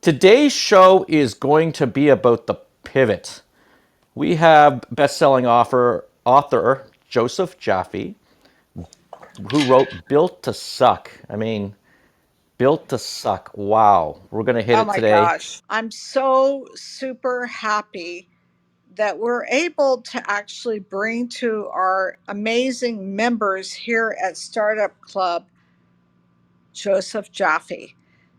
Today's show is going to be about the pivot. We have best-selling author Joseph Jaffe, who wrote Built to Suck. I mean, Built to Suck. Wow. We're going to hit Oh it my today. gosh. I'm so super happy that we're able to actually bring to our amazing members here at Startup Club Joseph Jaffe.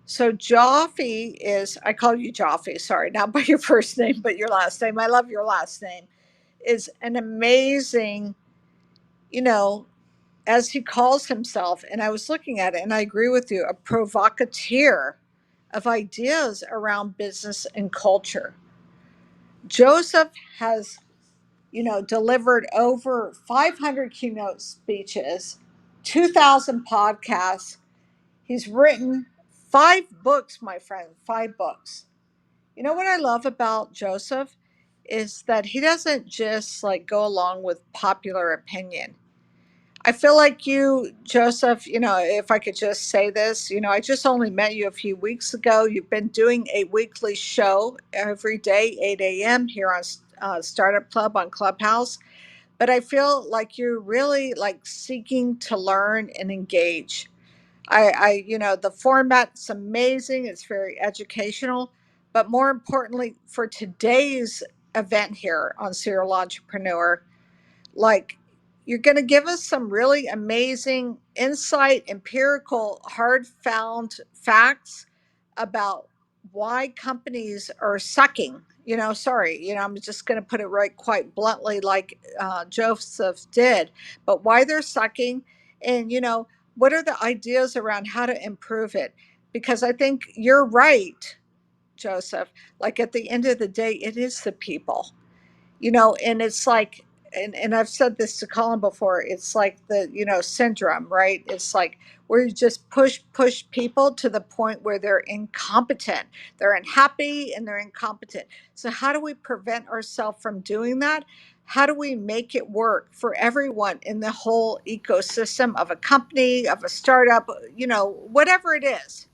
So Jaffe is, I call you Jaffe, sorry, not by your first name, but your last name. I love your last name. Is an amazing, you know, as he calls himself, and I was looking at it and I agree with you, a provocateur of ideas around business and culture. Joseph has, delivered over 500 keynote speeches, 2,000 podcasts. He's written 5 books, my friend, 5 books. You know what I love about Joseph is that he doesn't just like go along with popular opinion. I feel like you, Joseph, if I could just say this, I just only met you a few weeks ago. You've been doing a weekly show every day, 8 a.m. here on Startup Club on Clubhouse. But I feel like you're really like seeking to learn and engage. The format's amazing. It's very educational. But more importantly, for today's event here on Serial Entrepreneur, like you're going to give us some really amazing insight, empirical, hard found facts about why companies are sucking. I'm just going to put it right quite bluntly, like Joseph did, but why they're sucking. And, what are the ideas around how to improve it? Because I think you're right, Joseph. Like at the end of the day, it is the people, and it's like, and I've said this to Colin before, it's like the, syndrome, right? It's like where you just push people to the point where they're incompetent, they're unhappy and they're incompetent. So how do we prevent ourselves from doing that? How do we make it work for everyone in the whole ecosystem of a company, of a startup, whatever it is?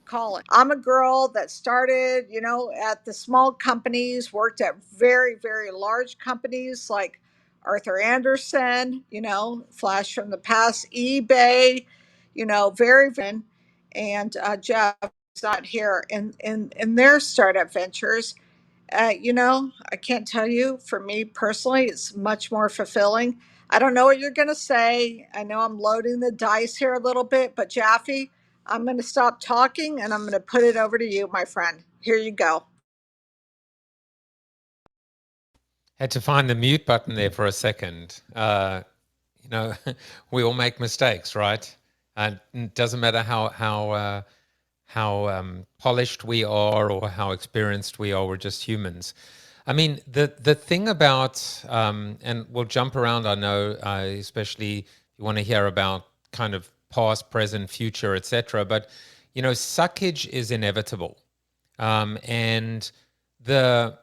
Colin. I'm a girl that started, at the small companies, worked at very, very large companies like Arthur Anderson, Flash from the Past, eBay, very, and Jeff is not here in their startup ventures. I can't tell you, for me personally, it's much more fulfilling. I don't know what you're going to say. I know I'm loading the dice here a little bit, but Jaffe, I'm going to stop talking and I'm going to put it over to you, my friend. Here you go. Had to find the mute button there for a second. We all make mistakes, right? And it doesn't matter how polished we are or how experienced we are. We're just humans. I mean, the thing about, and we'll jump around, I know, especially if you want to hear about kind of past, present, future, etc. But, suckage is inevitable. And the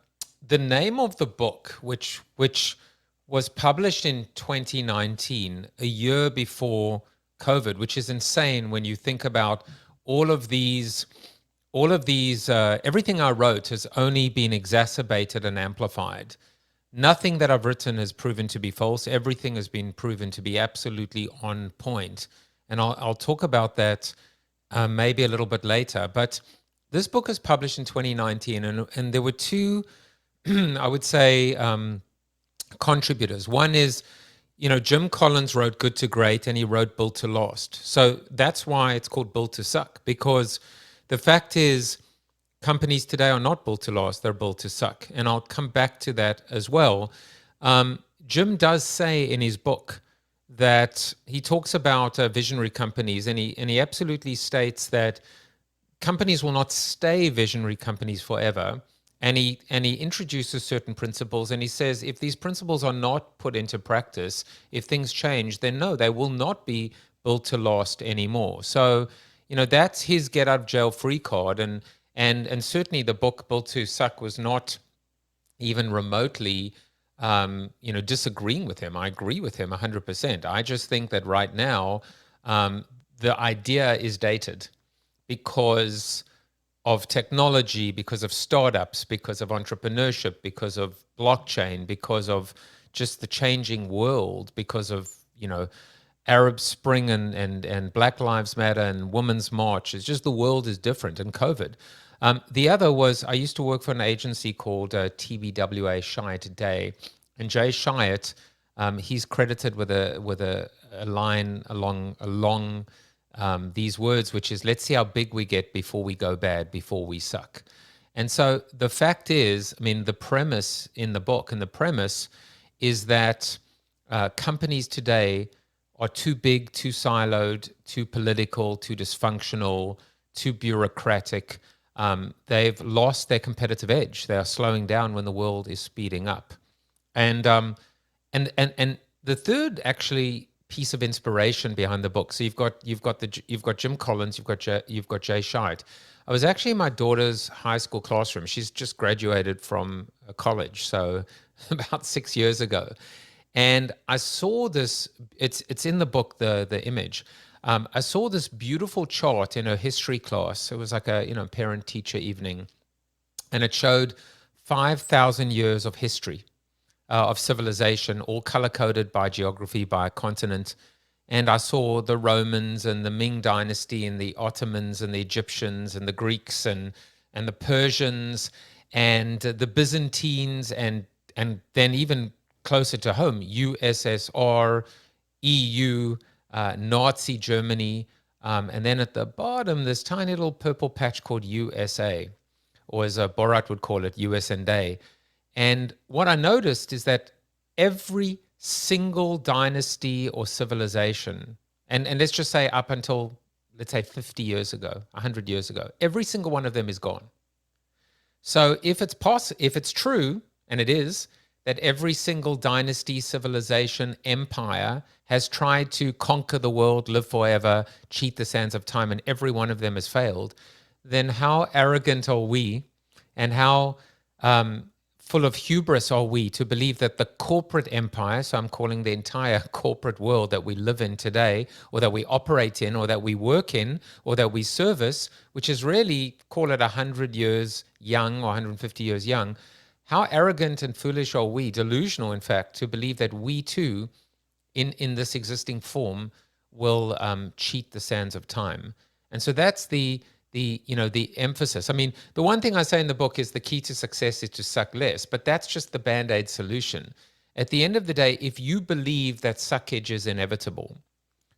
name of the book, which was published in 2019, a year before COVID, which is insane when you think about all of these, everything I wrote has only been exacerbated and amplified. Nothing that I've written has proven to be false. Everything has been proven to be absolutely on point. And I'll talk about that maybe a little bit later. But this book was published in 2019, and there were two, I would say, contributors. One is, Jim Collins wrote Good to Great and he wrote Built to Last. So that's why it's called Built to Suck, because the fact is companies today are not built to last, they're built to suck. And I'll come back to that as well. Jim does say in his book that he talks about visionary companies, and he absolutely states that companies will not stay visionary companies forever. And he introduces certain principles, and he says if these principles are not put into practice, if things change, then no, they will not be built to last anymore. So, that's his get out of jail free card, and certainly the book Built to Suck was not even remotely disagreeing with him. I agree with him 100%. I just think that right now the idea is dated because of technology, because of startups, because of entrepreneurship, because of blockchain, because of just the changing world, because of, Arab Spring and Black Lives Matter and Women's March. It's just the world is different, and COVID. The other was, I used to work for an agency called TBWA Shire Today, and Jay Shyatt, he's credited with a line along these words, which is, let's see how big we get before we go bad, before we suck. And so the fact is, I mean, the premise in the book, and the premise is that companies today are too big, too siloed, too political, too dysfunctional, too bureaucratic. They've lost their competitive edge. They are slowing down when the world is speeding up. And and the third actually piece of inspiration behind the book. So you've got Jim Collins, you've got Jay Shite. I was actually in my daughter's high school classroom. She's just graduated from college, so about 6 years ago, and I saw this. It's in the book, the image. I saw this beautiful chart in her history class. It was like a parent teacher evening, and it showed 5,000 years of history of civilization, all color coded by geography, by continent. And I saw the Romans and the Ming Dynasty and the Ottomans and the Egyptians and the Greeks and the Persians and the Byzantines and then even closer to home, USSR, EU, Nazi Germany, and then at the bottom, this tiny little purple patch called USA, or as Borat would call it, US and A. And what I noticed is that every single dynasty or civilization, and let's just say up until, let's say 50 years ago, 100 years ago, every single one of them is gone. So if it's true, and it is, that every single dynasty, civilization, empire has tried to conquer the world, live forever, cheat the sands of time, and every one of them has failed, then how arrogant are we, and how full of hubris are we to believe that the corporate empire, so I'm calling the entire corporate world that we live in today, or that we operate in, or that we work in, or that we service, which is really, call it 100 years young or 150 years young, how arrogant and foolish are we, delusional in fact, to believe that we too, in this existing form, will cheat the sands of time. And so that's the emphasis. I mean, the one thing I say in the book is the key to success is to suck less, but that's just the Band-Aid solution. At the end of the day, if you believe that suckage is inevitable,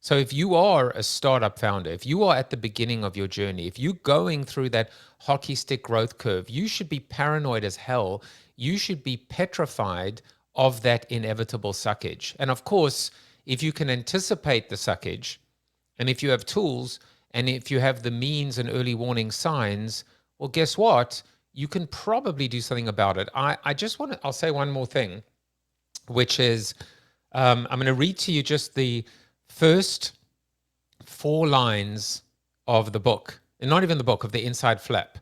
so if you are a startup founder, if you are at the beginning of your journey, if you're going through that hockey stick growth curve, you should be paranoid as hell. You should be petrified of that inevitable suckage. And of course, if you can anticipate the suckage, and if you have tools, and if you have the means and early warning signs, well, guess what? You can probably do something about it. I'll say one more thing, which is, I'm going to read to you just the first 4 lines of the book, and not even the book, of the inside flap.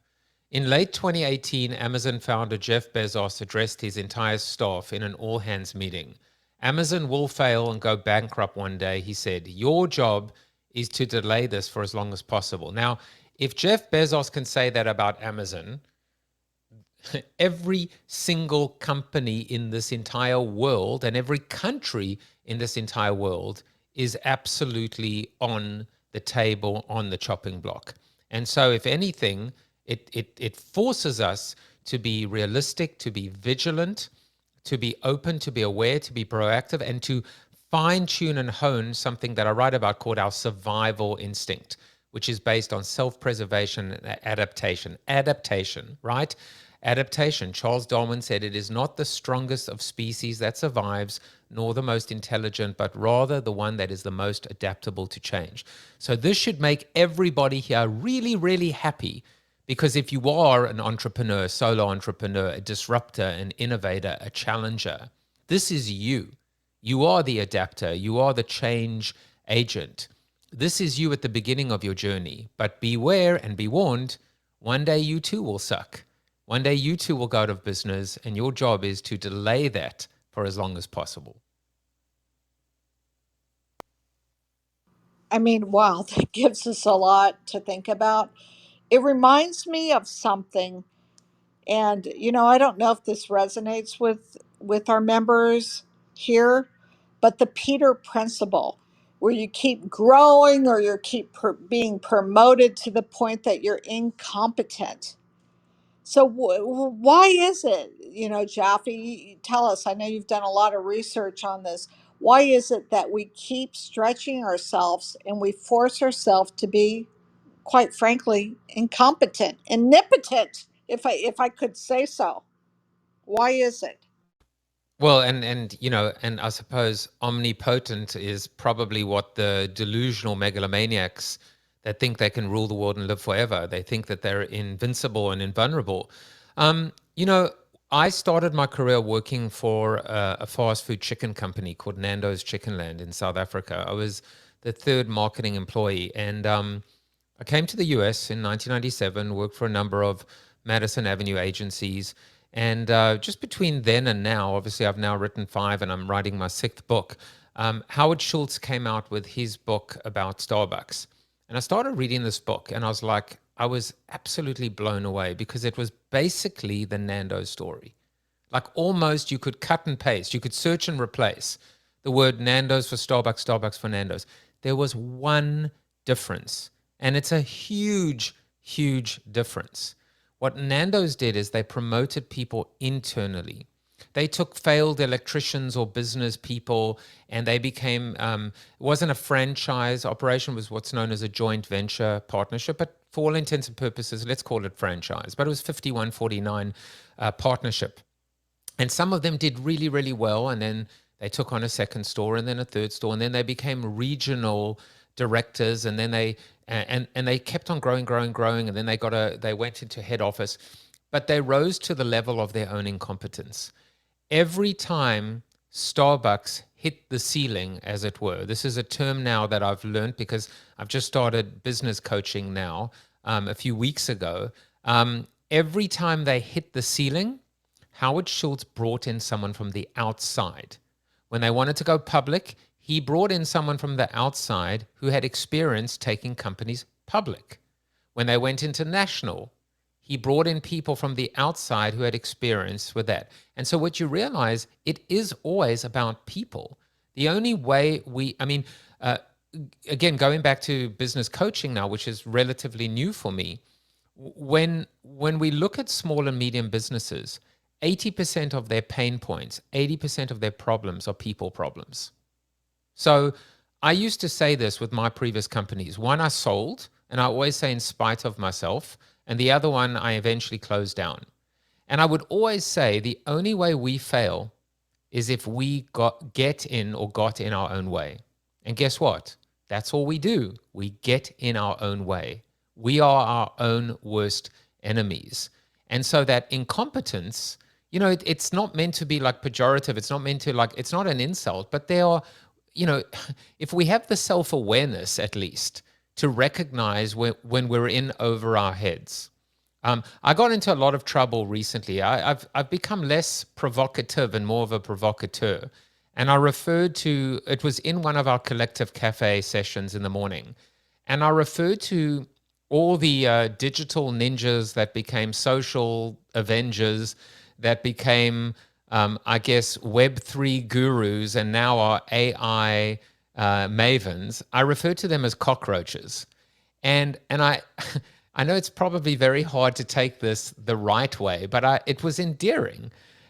In late 2018, Amazon founder Jeff Bezos addressed his entire staff in an all-hands meeting. Amazon will fail and go bankrupt one day, he said. Your job is to delay this for as long as possible. Now, if Jeff Bezos can say that about Amazon, every single company in this entire world and every country in this entire world is absolutely on the table, on the chopping block. And so if anything, it forces us to be realistic, to be vigilant, to be open, to be aware, to be proactive, and to fine tune and hone something that I write about called our survival instinct, which is based on self-preservation and adaptation. Adaptation, right? Adaptation. Charles Darwin said it is not the strongest of species that survives, nor the most intelligent, but rather the one that is the most adaptable to change. So this should make everybody here really, really happy, because if you are an entrepreneur, solo entrepreneur, a disruptor, an innovator, a challenger, this is you. You are the adapter. You are the change agent. This is you at the beginning of your journey. But beware and be warned, one day you too will suck. One day you too will go out of business, and your job is to delay that for as long as possible. I mean, wow, that gives us a lot to think about. It reminds me of something, and I don't know if this resonates with our members here, but the Peter principle, where you keep growing or you keep being promoted to the point that you're incompetent. So why is it, Jaffe, tell us, I know you've done a lot of research on this. Why is it that we keep stretching ourselves and we force ourselves to be, quite frankly, incompetent, omnipotent, if I could say so? Why is it? Well, and I suppose omnipotent is probably what the delusional megalomaniacs that think they can rule the world and live forever. They think that they're invincible and invulnerable. Um, you know, I started my career working for a fast food chicken company called Nando's Chicken Land in South Africa. I was the third marketing employee, and I came to the US in 1997, worked for a number of Madison Avenue agencies. And just between then and now, obviously, I've now written 5 and I'm writing my 6th book. Howard Schultz came out with his book about Starbucks. And I started reading this book and I was absolutely blown away because it was basically the Nando's story. Like almost you could cut and paste, you could search and replace the word Nando's for Starbucks, Starbucks for Nando's. There was one difference, and it's a huge, huge difference. What Nando's did is they promoted people internally. They took failed electricians or business people and they became, it wasn't a franchise operation, it was what's known as a joint venture partnership. But for all intents and purposes, let's call it franchise. But it was 51-49 partnership. And some of them did really, really well. And then they took on a second store and then a third store. And then they became regional directors. And then they kept on growing, growing, growing. And then they went into head office. But they rose to the level of their own incompetence. Every time Starbucks hit the ceiling, as it were, this is a term now that I've learned because I've just started business coaching now a few weeks ago. Every time they hit the ceiling, Howard Schultz brought in someone from the outside. When they wanted to go public, he brought in someone from the outside who had experience taking companies public. When they went international, he brought in people from the outside who had experience with that. And so what you realize, it is always about people. The only way again, going back to business coaching now, which is relatively new for me, when we look at small and medium businesses, 80% of their pain points, 80% of their problems are people problems. So I used to say this with my previous companies. One I sold, and I always say in spite of myself, and the other one I eventually closed down. And I would always say the only way we fail is if we got in our own way. And guess what? That's all we do. We get in our own way. We are our own worst enemies. And so that incompetence, it's not meant to be like pejorative. It's not meant to it's not an insult, but there are, if we have the self-awareness at least to recognize when we're in over our heads. I got into a lot of trouble recently. I've become less provocative and more of a provocateur. And I referred to, it was in one of our collective cafe sessions in the morning. And I referred to all the digital ninjas that became social avengers, that became, I guess, Web3 gurus, and now are AI mavens. I refer to them as cockroaches. And I I know it's probably very hard to take this the right way, but it was endearing.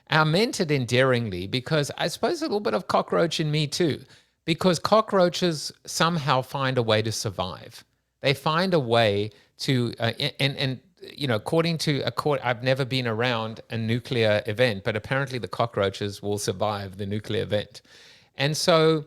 I meant it endearingly because I suppose a little bit of cockroach in me too, because cockroaches somehow find a way to survive. They find a way to, according to I've never been around a nuclear event, but apparently the cockroaches will survive the nuclear event. And so,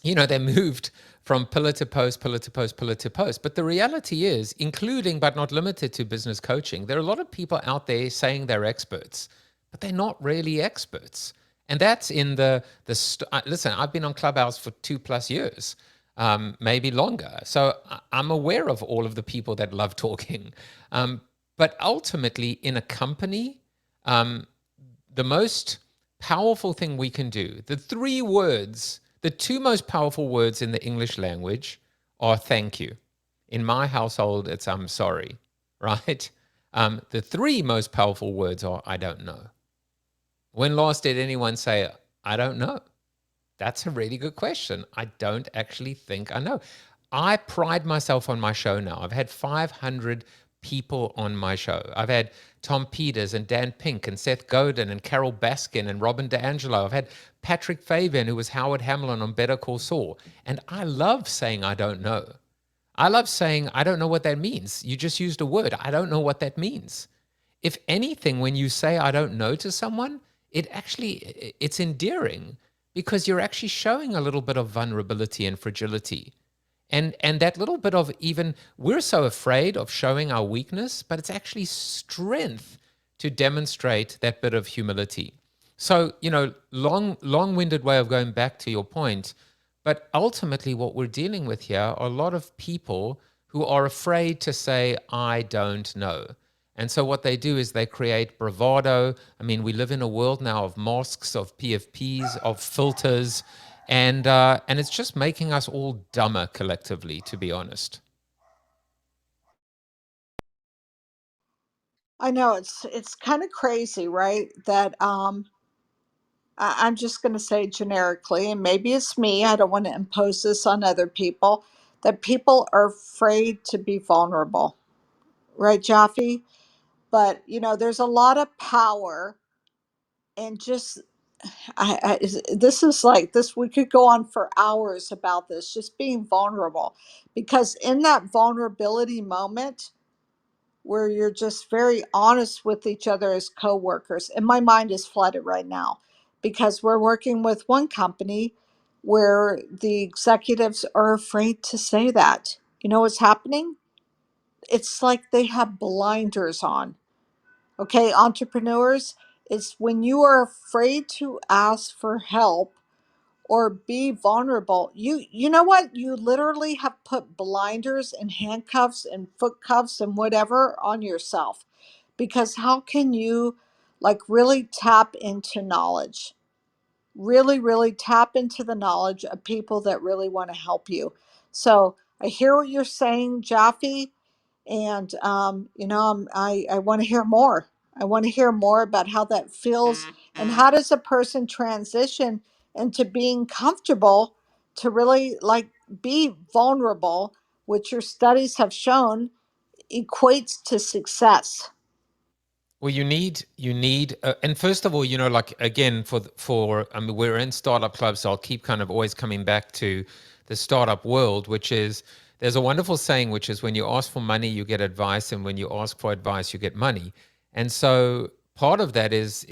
they moved from pillar to post, pillar to post, pillar to post. But the reality is, including but not limited to business coaching, there are a lot of people out there saying they're experts, but they're not really experts. And that's in listen, I've been on Clubhouse for 2+ years, maybe longer. So I'm aware of all of the people that love talking. But ultimately, in a company, the most powerful thing we can do, the 2 most powerful words in the English language are thank you. In my household, it's I'm sorry. right? The three most powerful words are, I don't know. When last did anyone say, I don't know? That's a really good question. I don't actually think I know. I pride myself on my show now. I've had 500 people on my show. I've had Tom Peters and Dan Pink and Seth Godin and Carol Baskin and Robin DeAngelo. I've had Patrick Fabian, who was Howard Hamlin on Better Call Saul. And I love saying I don't know. I love saying I don't know what that means. You just used a word. I don't know what that means. If anything, when you say I don't know to someone, it's endearing because you're actually showing a little bit of vulnerability and fragility. And that little bit of, even we're so afraid of showing our weakness, but it's actually strength to demonstrate that bit of humility. So, long-winded way of going back to your point, but ultimately what we're dealing with here are a lot of people who are afraid to say, I don't know. And so what they do is they create bravado. I mean, we live in a world now of masks, of PFPs, of filters, and it's just making us all dumber collectively, to be honest. I know it's kind of crazy, right? That I'm just going to say generically, and maybe it's me. I don't want to impose this on other people. That people are afraid to be vulnerable, right, Jaffe? But there's a lot of power, and just this is like this. We could go on for hours about this, just being vulnerable, because in that vulnerability moment where you're just very honest with each other as coworkers. And my mind is flooded right now because we're working with one company where the executives are afraid to say that. You know what's happening? It's like they have blinders on. Okay, entrepreneurs, it's when you are afraid to ask for help or be vulnerable. You know what? You literally have put blinders and handcuffs and foot cuffs and whatever on yourself, because how can you like really tap into knowledge, really tap into the knowledge of people that really want to help you? So I hear what you're saying, Jaffe, and I want to hear more. I want to hear more about how that feels, and how does a person transition into being comfortable to really like be vulnerable, which your studies have shown equates to success. Well, and first of all, like again, I mean, we're in startup clubs, so I'll keep kind of always coming back to the startup world, which is there's a wonderful saying, which is when you ask for money, you get advice, and when you ask for advice, you get money. And so part of that is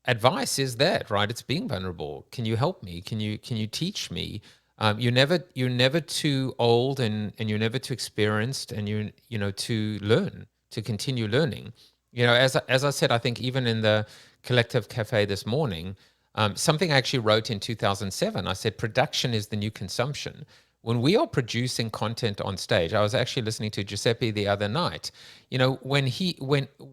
advice is that, right? It's being vulnerable. Can you help me? Can you teach me? You're never too old, and you're never too experienced, and to learn, to continue learning. As I said, I think even in the Collective Cafe this morning, something I actually wrote in 2007, I said, production is the new consumption. When we are producing content on stage, I was actually listening to Giuseppe the other night. When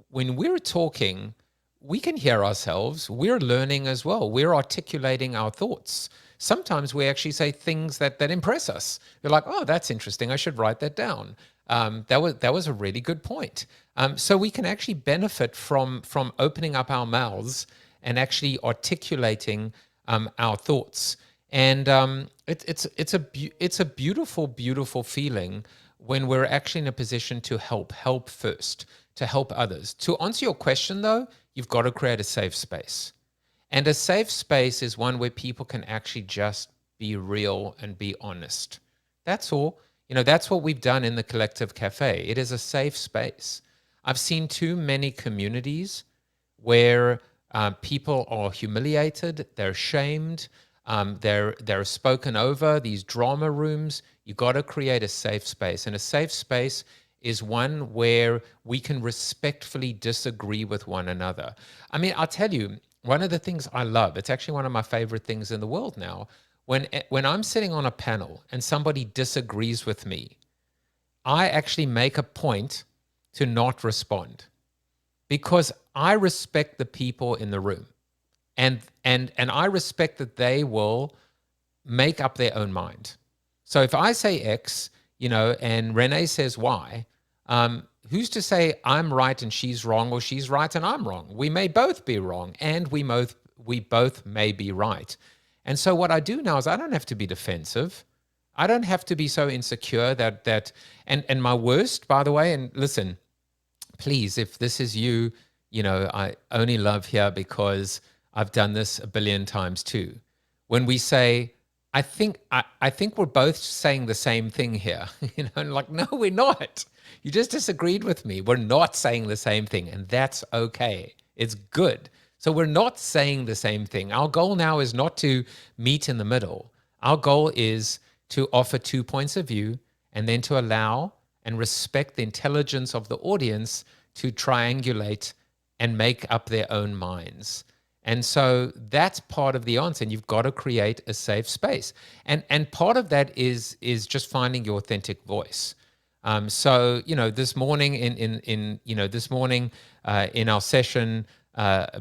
we're talking, we can hear ourselves. We're learning as well. We're articulating our thoughts. Sometimes we actually say things that impress us. You're like, oh, that's interesting. I should write that down. That was a really good point. So we can actually benefit from opening up our mouths and actually articulating our thoughts. And it's a beautiful feeling when we're actually in a position to help first, to help others. To answer your question, though, you've got to create a safe space. And a safe space is one where people can actually just be real and be honest. That's all. That's what we've done in the Collective Cafe. It is a safe space. I've seen too many communities where people are humiliated, they're shamed, they're spoken over. These drama rooms. You got to create a safe space, and a safe space is one where we can respectfully disagree with one another. I mean, I'll tell you, one of the things I love, it's actually one of my favorite things in the world now, when I'm sitting on a panel and somebody disagrees with me, I actually make a point to not respond because I respect the people in the room, and I respect that they will make up their own mind. So if I say X, and Renee says Y, who's to say I'm right and she's wrong, or she's right and I'm wrong? We may both be wrong, and we both may be right. And so what I do now is I don't have to be defensive. I don't have to be so insecure and my worst, by the way, and listen, please, if this is you, I only love here because I've done this a billion times too. When we say, I think we're both saying the same thing here, and like, no, we're not. You just disagreed with me. We're not saying the same thing, and that's okay. It's good. So we're not saying the same thing. Our goal now is not to meet in the middle. Our goal is to offer 2 points of view and then to allow and respect the intelligence of the audience to triangulate and make up their own minds. And so that's part of the answer. And you've got to create a safe space. And part of that is just finding your authentic voice. So this morning in our session,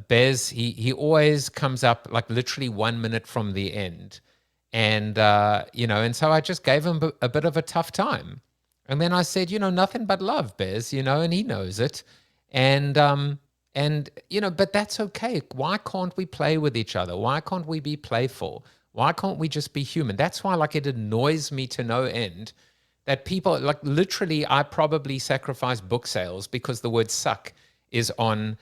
Bez, he always comes up like literally 1 minute from the end, and so I just gave him a bit of a tough time, and then I said, nothing but love, Bez, and he knows it, and but that's okay. Why can't we play with each other? Why can't we be playful? Why can't we just be human? That's why, like, it annoys me to no end that people, like, literally, I probably sacrifice book sales because the word suck is on,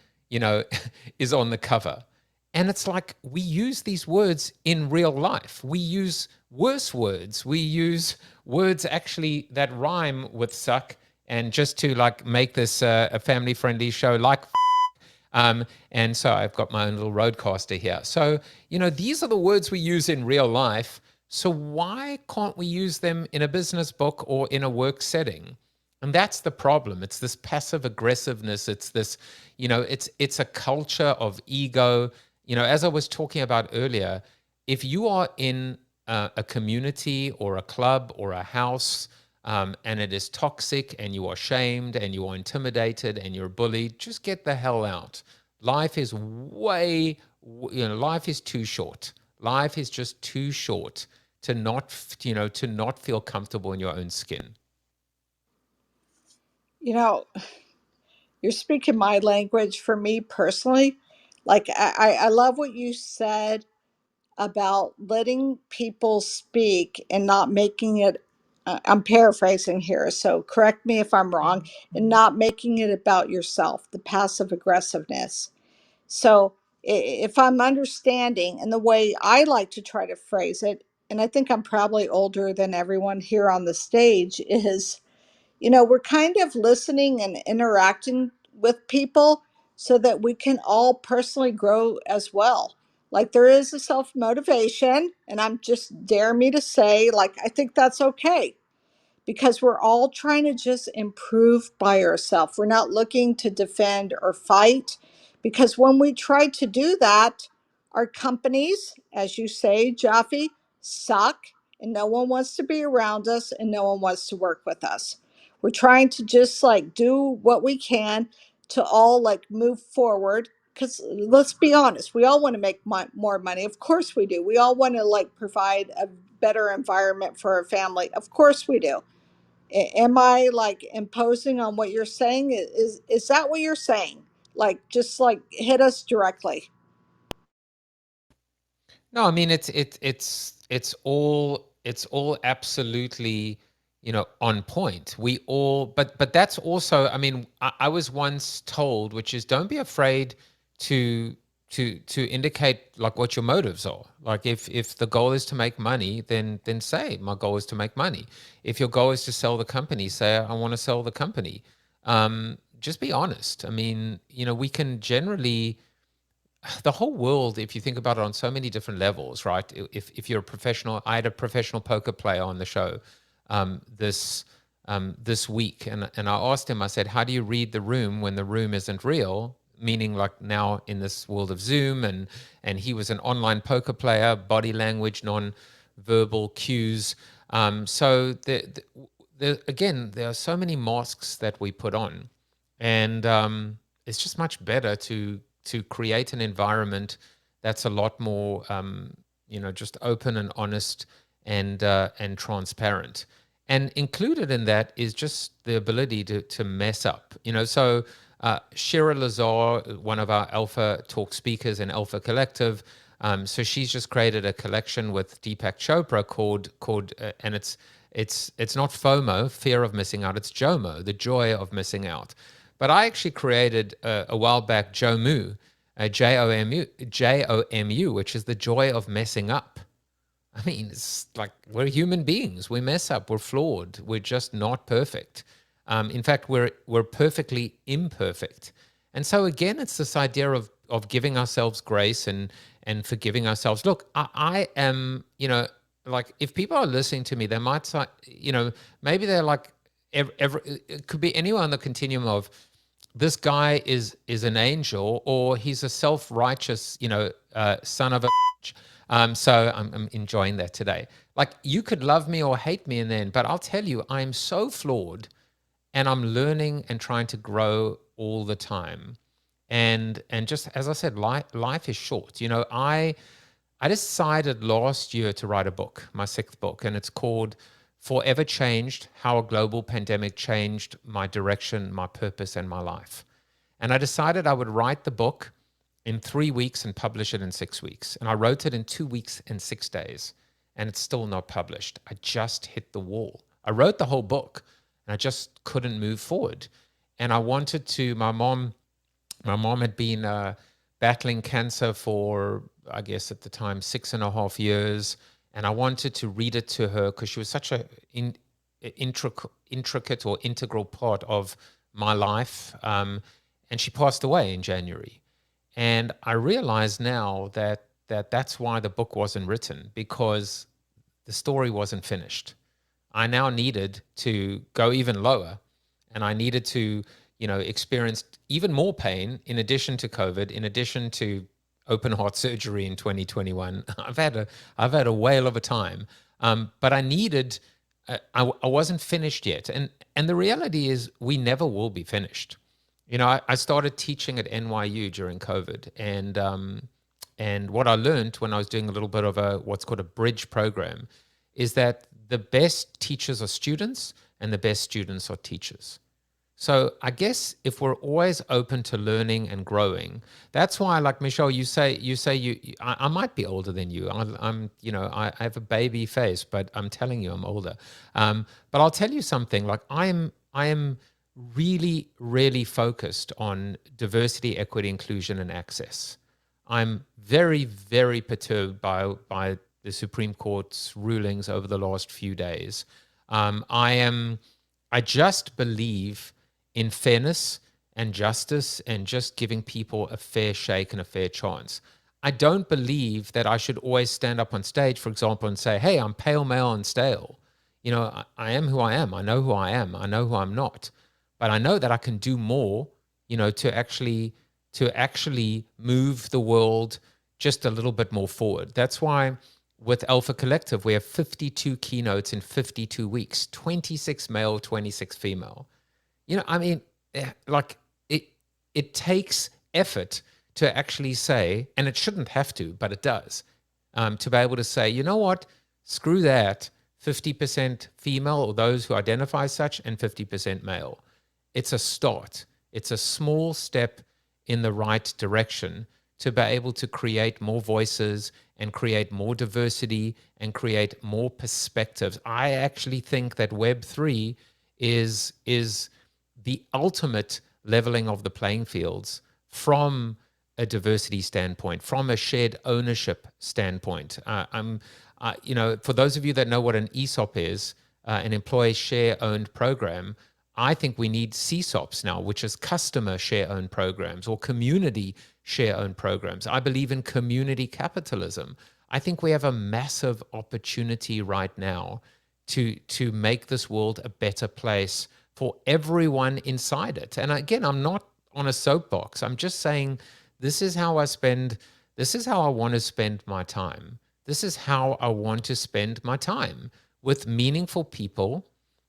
is on the cover. And it's like, we use these words in real life. We use worse words. We use words actually that rhyme with suck. And just to like make this a family friendly show, like, and so I've got my own little roadcaster here. So, these are the words we use in real life. So why can't we use them in a business book or in a work setting? And that's the problem. It's this passive aggressiveness. It's this, it's a culture of ego. As I was talking about earlier, if you are in a community or a club or a house, and it is toxic and you are shamed and you are intimidated and you're bullied, just get the hell out. Life is life is too short. Life is just too short to not feel comfortable in your own skin. You know, you're speaking my language for me personally. Like, I love what you said about letting people speak and not making it, I'm paraphrasing here, so correct me if I'm wrong, and not making it about yourself, the passive aggressiveness. So if I'm understanding, and the way I like to try to phrase it, and I think I'm probably older than everyone here on the stage, is, we're kind of listening and interacting with people so that we can all personally grow as well. Like, there is a self motivation, and I'm just dare me to say, like, I think that's okay, because we're all trying to just improve by ourselves. We're not looking to defend or fight, because when we try to do that, our companies, as you say, Jaffe, suck, and no one wants to be around us and no one wants to work with us. We're trying to just like do what we can to all like move forward, because let's be honest, we all want to make more money. Of course we do. We all want to like provide a better environment for our family. Of course we do. Am I like imposing on what you're saying? Is that what you're saying? Like, just like hit us directly. No, I mean it's all absolutely on point. We all, but that's also, I mean, I was once told, which is, don't be afraid to to indicate like what your motives are. Like, if the goal is to make money, then say my goal is to make money. If your goal is to sell the company, say I want to sell the company. Just be honest. I mean, we can generally, the whole world, if you think about it on so many different levels, right? If you're a professional, I had a professional poker player on the show this week, and I asked him, I said, how do you read the room when the room isn't real? Meaning, like, now in this world of Zoom, and he was an online poker player, body language, non-verbal cues. So again, there are so many masks that we put on, and it's just much better to create an environment that's a lot more just open and honest and transparent. And included in that is just the ability to mess up. So Shira Lazar, one of our Alpha Talk speakers in Alpha Collective, so she's just created a collection with Deepak Chopra called and it's not FOMO, fear of missing out. It's JOMO, the joy of missing out. But I actually created a while back JOMU, JOMU, which is the joy of messing up. I mean, it's like we're human beings. We mess up. We're flawed. We're just not perfect. In fact, we're perfectly imperfect. And so again, it's this idea of giving ourselves grace and forgiving ourselves. Look, I am, like if people are listening to me, they might say, maybe they're like, it could be anyone on the continuum of this guy is an angel or he's a self-righteous, son of a. So I'm enjoying that today. Like you could love me or hate me in the end, but I'll tell you, I'm so flawed and I'm learning and trying to grow all the time. And just as I said, life is short. I decided last year to write a book, my 6th book, and it's called Forever Changed: How a Global Pandemic Changed My Direction, My Purpose, and My Life. And I decided I would write the book in 3 weeks and publish it in 6 weeks. And I wrote it in 2 weeks and 6 days, and it's still not published. I just hit the wall. I wrote the whole book, and I just couldn't move forward. And I wanted to, my mom had been battling cancer for, I guess at the time, 6.5 years. And I wanted to read it to her because she was such a intricate or integral part of my life. And she passed away in January. And I realize now that that's why the book wasn't written, because the story wasn't finished. I now needed to go even lower, and I needed to, experience even more pain in addition to COVID, in addition to open heart surgery in 2021. I've had a whale of a time, but I needed. I wasn't finished yet, and the reality is we never will be finished. I started teaching at NYU during COVID, and what I learned when I was doing a little bit of what's called a bridge program is that the best teachers are students and the best students are teachers. So I guess if we're always open to learning and growing, that's why, like Michelle, you say I might be older than you. I have a baby face, but I'm telling you I'm older. But I'll tell you something. Like I am really, really focused on diversity, equity, inclusion, and access. I'm very, very perturbed by the Supreme Court's rulings over the last few days. I just believe in fairness and justice and just giving people a fair shake and a fair chance. I don't believe that I should always stand up on stage, for example, and say, hey, I'm pale, male, and stale. I am who I am. I know who I am. I know who I'm not. But I know that I can do more, to actually move the world just a little bit more forward. That's why with Alpha Collective, we have 52 keynotes in 52 weeks, 26 male, 26 female. Like it takes effort to actually say, and it shouldn't have to, but it does, to be able to say, you know what, screw that, 50% female or those who identify as such and 50% male. It's a start. It's a small step in the right direction to be able to create more voices and create more diversity and create more perspectives. I actually think that Web3 is the ultimate leveling of the playing fields from a diversity standpoint, from a shared ownership standpoint. For those of you that know what an ESOP is, an employee share-owned program, I think we need CSOPs now, which is customer share-owned programs or community share-owned programs. I believe in community capitalism. I think we have a massive opportunity right now to make this world a better place for everyone inside it. And again, I'm not on a soapbox. I'm just saying this is how I want to spend my time. This is how I want to spend my time with meaningful people,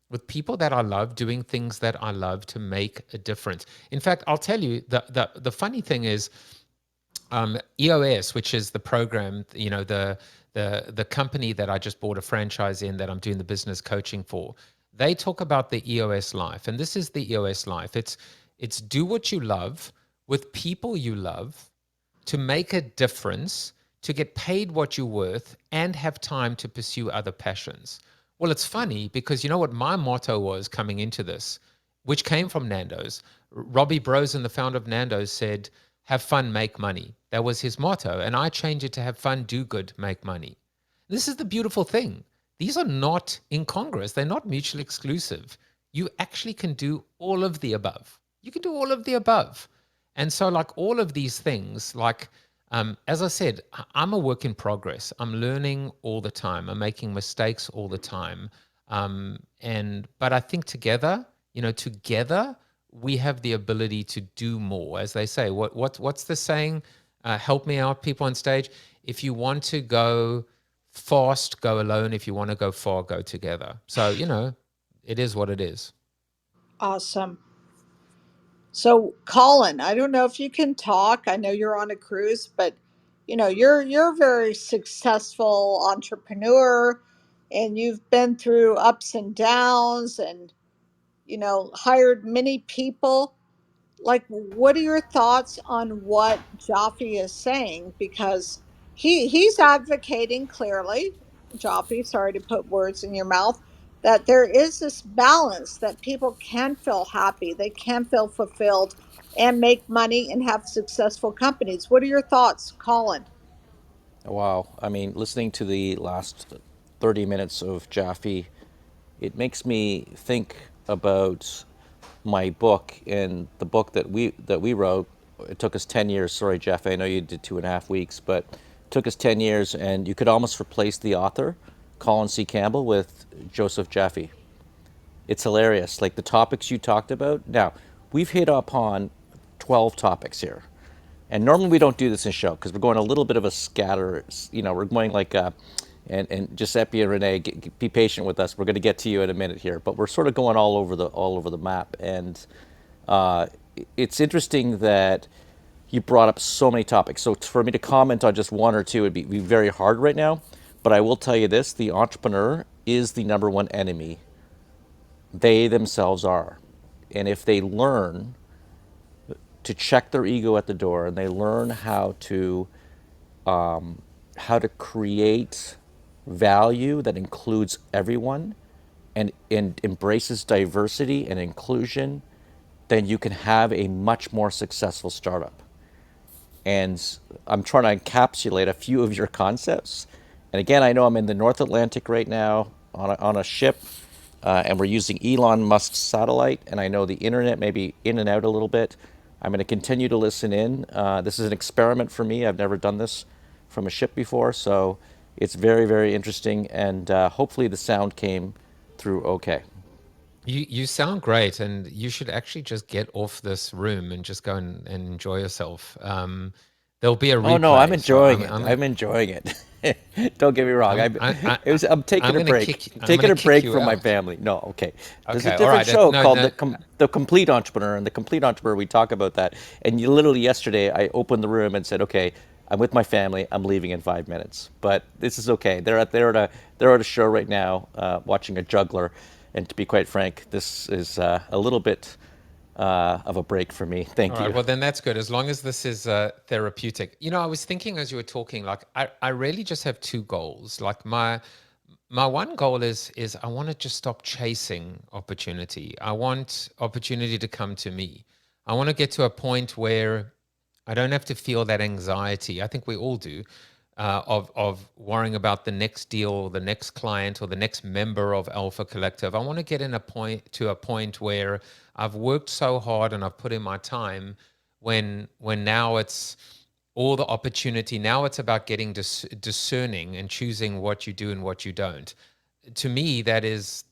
with people that I love, doing things that I love to make a difference. In fact, I'll tell you, the funny thing is, EOS, which is the program, the company that I just bought a franchise in that I'm doing the business coaching for, they talk about the EOS life, and this is the EOS life. It's do what you love with people you love to make a difference, to get paid what you're worth, and have time to pursue other passions. Well, it's funny because you know what my motto was coming into this, which came from Nando's. Robbie Brosen, the founder of Nando's, said, have fun, make money. That was his motto. And I changed it to have fun, do good, make money. This is the beautiful thing. These are not incongruous. They're not mutually exclusive. You actually can do all of the above. You can do all of the above. And so, like all of these things, like, as I said, I'm a work in progress. I'm learning all the time. I'm making mistakes all the time. But I think together, together we have the ability to do more. As they say, what's the saying? Help me out, people on stage. If you want to go fast, go alone. If you want to go far, go together. So, it is what it is. Awesome. So, Colin, I don't know if you can talk. I know you're on a cruise, but you're a very successful entrepreneur, and you've been through ups and downs, and hired many people. Like, what are your thoughts on what Jaffe is saying? Because he's advocating clearly, Jaffe, sorry to put words in your mouth, that there is this balance that people can feel happy, they can feel fulfilled, and make money and have successful companies. What are your thoughts, Colin? Wow. I mean, listening to the last 30 minutes of Jaffe, it makes me think about my book and the book that we wrote. It took us 10 years. Sorry, Jeff, I know you did 2.5 weeks, but it took us 10 years, and you could almost replace the author, Colin C. Campbell, with Joseph Jaffe. It's hilarious. Like the topics you talked about. Now, we've hit upon 12 topics here. And normally we don't do this in show because we're going a little bit of a scatter. We're going like, and Giuseppe and Renee, be patient with us. We're going to get to you in a minute here, but we're sort of going all over the map. And it's interesting that you brought up so many topics. So for me to comment on just one or two would be very hard right now. But I will tell you this: the entrepreneur is the number one enemy. They themselves are, and if they learn to check their ego at the door, and they learn how to create value that includes everyone and embraces diversity and inclusion, then you can have a much more successful startup. And I'm trying to encapsulate a few of your concepts. And again, I know I'm in the North Atlantic right now on a ship, and we're using Elon Musk's satellite. And I know the internet may be in and out a little bit. I'm going to continue to listen in. This is an experiment for me. I've never done this from a ship before, so it's very, very interesting. And hopefully the sound came through okay. You sound great, and you should actually just get off this room and just go and enjoy yourself. There'll be a Oh no, I'm replay, so enjoying it. I'm enjoying it. Don't get me wrong. I'm taking I'm a gonna break. kick I'm I'm taking gonna a kick break you from my out. family. No, okay. There's a Okay, all different right. show No, called no. the Complete Entrepreneur, and the Complete Entrepreneur. We talk about that. And you literally yesterday, I opened the room and said, "Okay, I'm with my family. I'm leaving in 5 minutes." But this is okay. They're at a show right now, watching a juggler. And to be quite frank, this is a little bit of a break for me. All Thank right. you. Well, then that's good. As long as this is therapeutic. I was thinking as you were talking, like I really just have two goals. Like my one goal is I want to just stop chasing opportunity. I want opportunity to come to me. I want to get to a point where I don't have to feel that anxiety. I think we all do, of worrying about the next deal, or the next client, or the next member of Alpha Collective. I want to get in a point where I've worked so hard and I've put in my time. When now it's all the opportunity. Now it's about getting discerning and choosing what you do and what you don't. To me, that is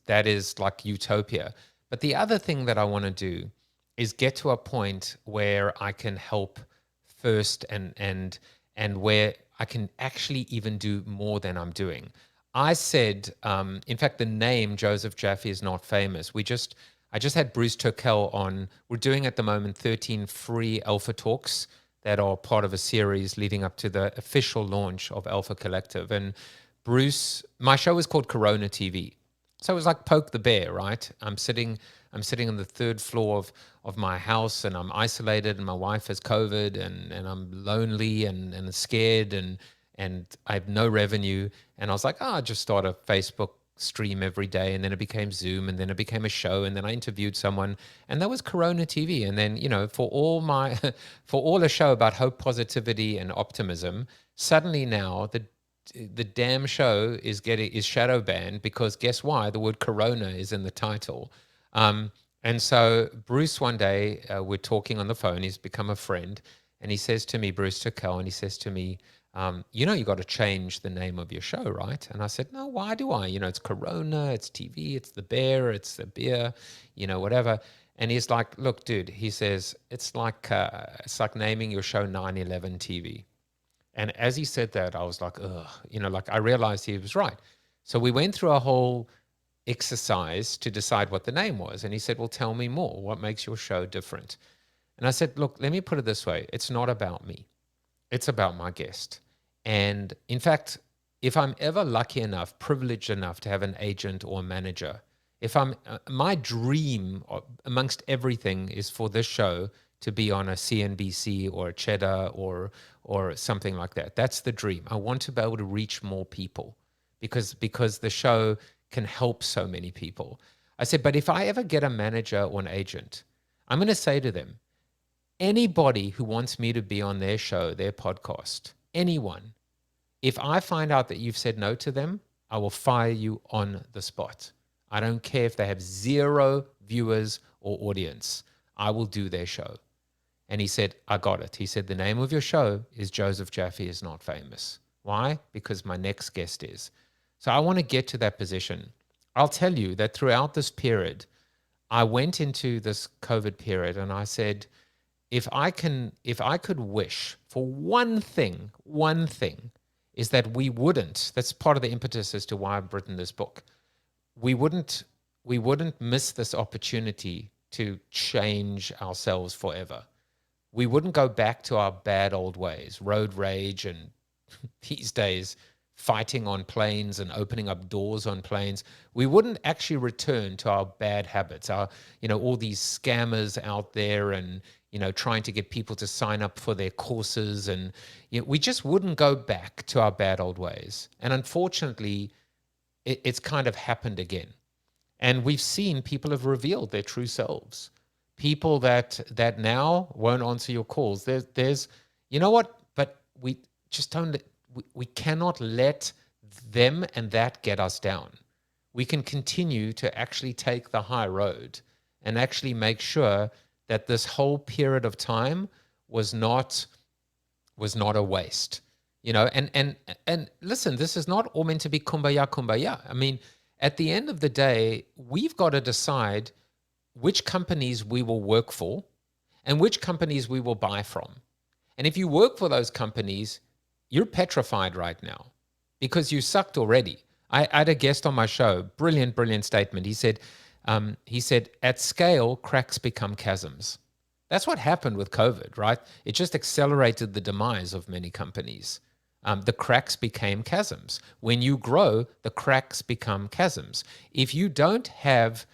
like utopia. But the other thing that I want to do is get to a point where I can help first, and where I can actually even do more than I'm doing. I said, in fact, the name Joseph Jaffe is not famous. I just had Bruce Turkel on. We're doing at the moment 13 free Alpha Talks that are part of a series leading up to the official launch of Alpha Collective. And Bruce, my show is called Corona TV. So it was like Poke the Bear, right? I'm sitting on the third floor of my house, and I'm isolated, and my wife has COVID, and I'm lonely and scared, and I have no revenue. And I was like, I'll just start a Facebook stream every day. And then it became Zoom, and then it became a show, and then I interviewed someone, and that was Corona TV. And then, for all my for all a show about hope, positivity, and optimism, suddenly now the damn show is shadow banned because guess why? The word Corona is in the title. And so Bruce, one day, we're talking on the phone. He's become a friend, and he says to me, Bruce Tickell, and he says to me, you got to change the name of your show, right? And I said, no, why do I? It's Corona, it's TV, it's the bear, it's the beer, whatever. And he's like, look, dude, he says, it's like naming your show 9/11 TV. And as he said that, I was like, ugh, I realized he was right. So we went through a whole exercise to decide what the name was. And he said, well, tell me more. What makes your show different? And I said, look, let me put it this way. It's not about me. It's about my guest. And in fact, if I'm ever lucky enough, privileged enough to have an agent or a manager, if I'm my dream amongst everything is for this show to be on a CNBC or a Cheddar or something like that. That's the dream. I want to be able to reach more people because the show can help so many people. I said, but if I ever get a manager or an agent, I'm going to say to them, anybody who wants me to be on their show, their podcast, anyone, if I find out that you've said no to them, I will fire you on the spot. I don't care if they have 0 viewers or audience. I will do their show. And he said, I got it. He said, the name of your show is Joseph Jaffe is Not Famous. Why? Because my next guest is. So I want to get to that position. I'll tell you that throughout this period, I went into this COVID period and I said, if I could wish for one thing, is that we wouldn't, that's part of the impetus as to why I've written this book. We wouldn't miss this opportunity to change ourselves forever. We wouldn't go back to our bad old ways, road rage, and these days fighting on planes and opening up doors on planes. We wouldn't actually return to our bad habits, all these scammers out there and, trying to get people to sign up for their courses. And we just wouldn't go back to our bad old ways. And unfortunately, it's kind of happened again. And we've seen people have revealed their true selves. People that now won't answer your calls. There's you know what? But we just don't. We cannot let them and that get us down. We can continue to actually take the high road and actually make sure that this whole period of time was not a waste. And listen, this is not all meant to be kumbaya. I mean, at the end of the day, we've got to decide which companies we will work for and which companies we will buy from. And if you work for those companies, you're petrified right now because you sucked already. I had a guest on my show, brilliant statement. He said, at scale, cracks become chasms. That's what happened with COVID, right? It just accelerated the demise of many companies. The cracks became chasms. When you grow, the cracks become chasms. If you don't have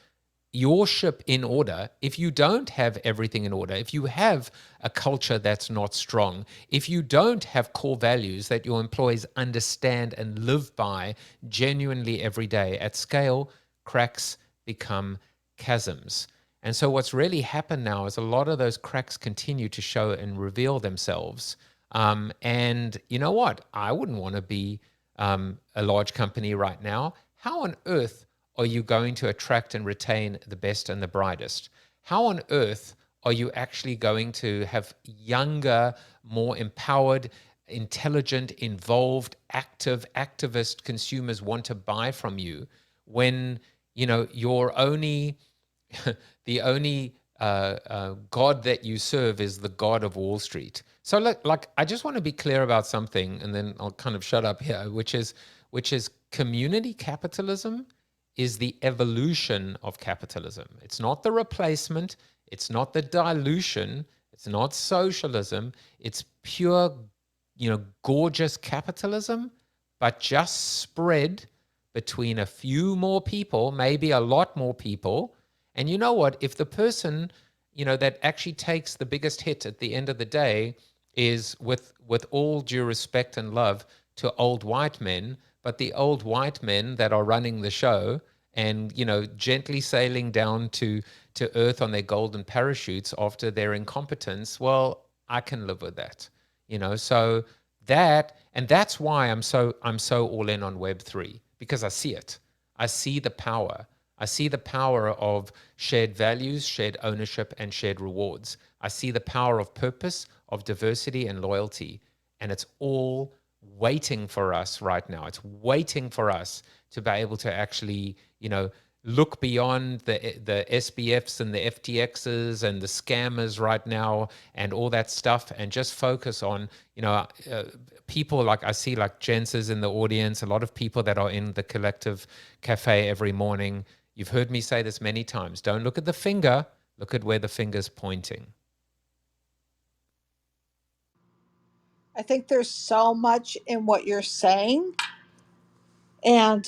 your ship in order, if you don't have everything in order, if you have a culture that's not strong, if you don't have core values that your employees understand and live by genuinely every day, at scale, cracks become chasms. And so what's really happened now is a lot of those cracks continue to show and reveal themselves. And you know what? I wouldn't want to be a large company right now. How on earth are you going to attract and retain the best and the brightest? How on earth are you actually going to have younger, more empowered, intelligent, involved, activist consumers want to buy from you when, you're only the only God that you serve is the God of Wall Street? So like I just want to be clear about something, and then I'll kind of shut up here, which is community capitalism is the evolution of capitalism. It's not the replacement. It's not the dilution. It's not socialism. It's pure, gorgeous capitalism, but just spread between a few more people, maybe a lot more people. And you know what? If the person, that actually takes the biggest hit at the end of the day is, with all due respect and love to old white men, but the old white men that are running the show and, gently sailing down to earth on their golden parachutes after their incompetence, well, I can live with that. So that's why I'm so all in on Web3, because I see it. I see the power. I see the power of shared values, shared ownership, and shared rewards. I see the power of purpose, of diversity, and loyalty. And it's all waiting for us right now. It's waiting for us to be able to actually, look beyond the SBFs and the FTXs and the scammers right now and all that stuff, and just focus on, people like I see, like Jens is in the audience, a lot of people that are in the collective cafe every morning. You've heard me say this many times. Don't look at the finger, look at where the finger's pointing. I think there's so much in what you're saying. And,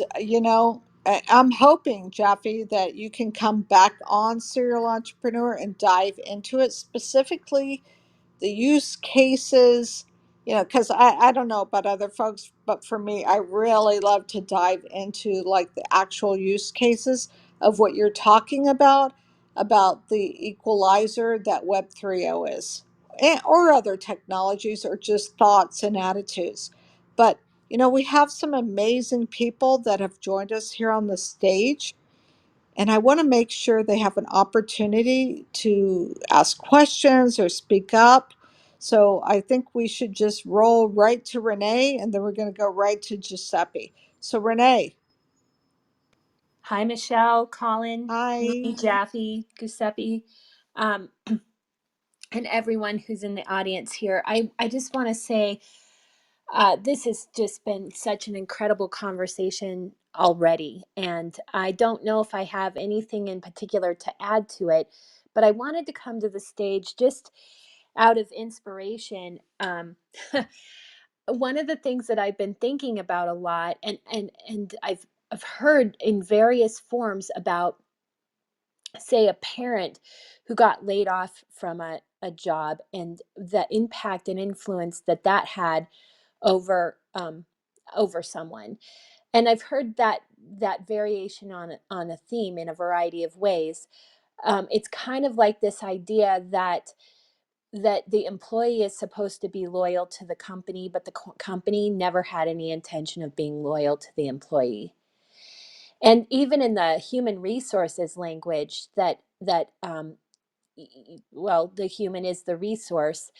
I'm hoping, Jaffe, that you can come back on Serial Entrepreneur and dive into it, specifically the use cases, because I don't know about other folks, but for me, I really love to dive into like the actual use cases of what you're talking about the equalizer that Web 3.0 is, or other technologies, or just thoughts and attitudes. But, we have some amazing people that have joined us here on the stage, and I want to make sure they have an opportunity to ask questions or speak up. So I think we should just roll right to Renee, and then we're going to go right to Giuseppe. So Renee. Hi, Michelle, Colin, Hi. Amy, Jaffe, Giuseppe, um, and everyone who's in the audience here. I just want to say this has just been such an incredible conversation already. And I don't know if I have anything in particular to add to it, but I wanted to come to the stage just out of inspiration. One of the things that I've been thinking about a lot, and I've heard in various forms about, say, a parent who got laid off from a job, and the impact and influence that that had over over someone. And I've heard that variation on a theme in a variety of ways. It's kind of like this idea that the employee is supposed to be loyal to the company, but the company never had any intention of being loyal to the employee. And even in the human resources language, well, the human is the resource.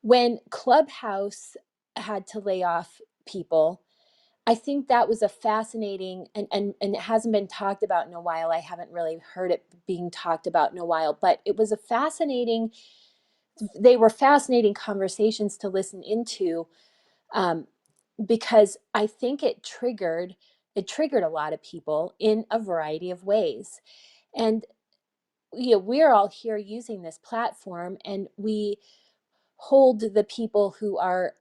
When Clubhouse had to lay off people, I think that was a fascinating, and it hasn't been talked about in a while. I haven't really heard it being talked about in a while, but it was a fascinating, they were fascinating conversations to listen into, um, because I think it triggered a lot of people in a variety of ways. And we're all here using this platform, and we hold the people who are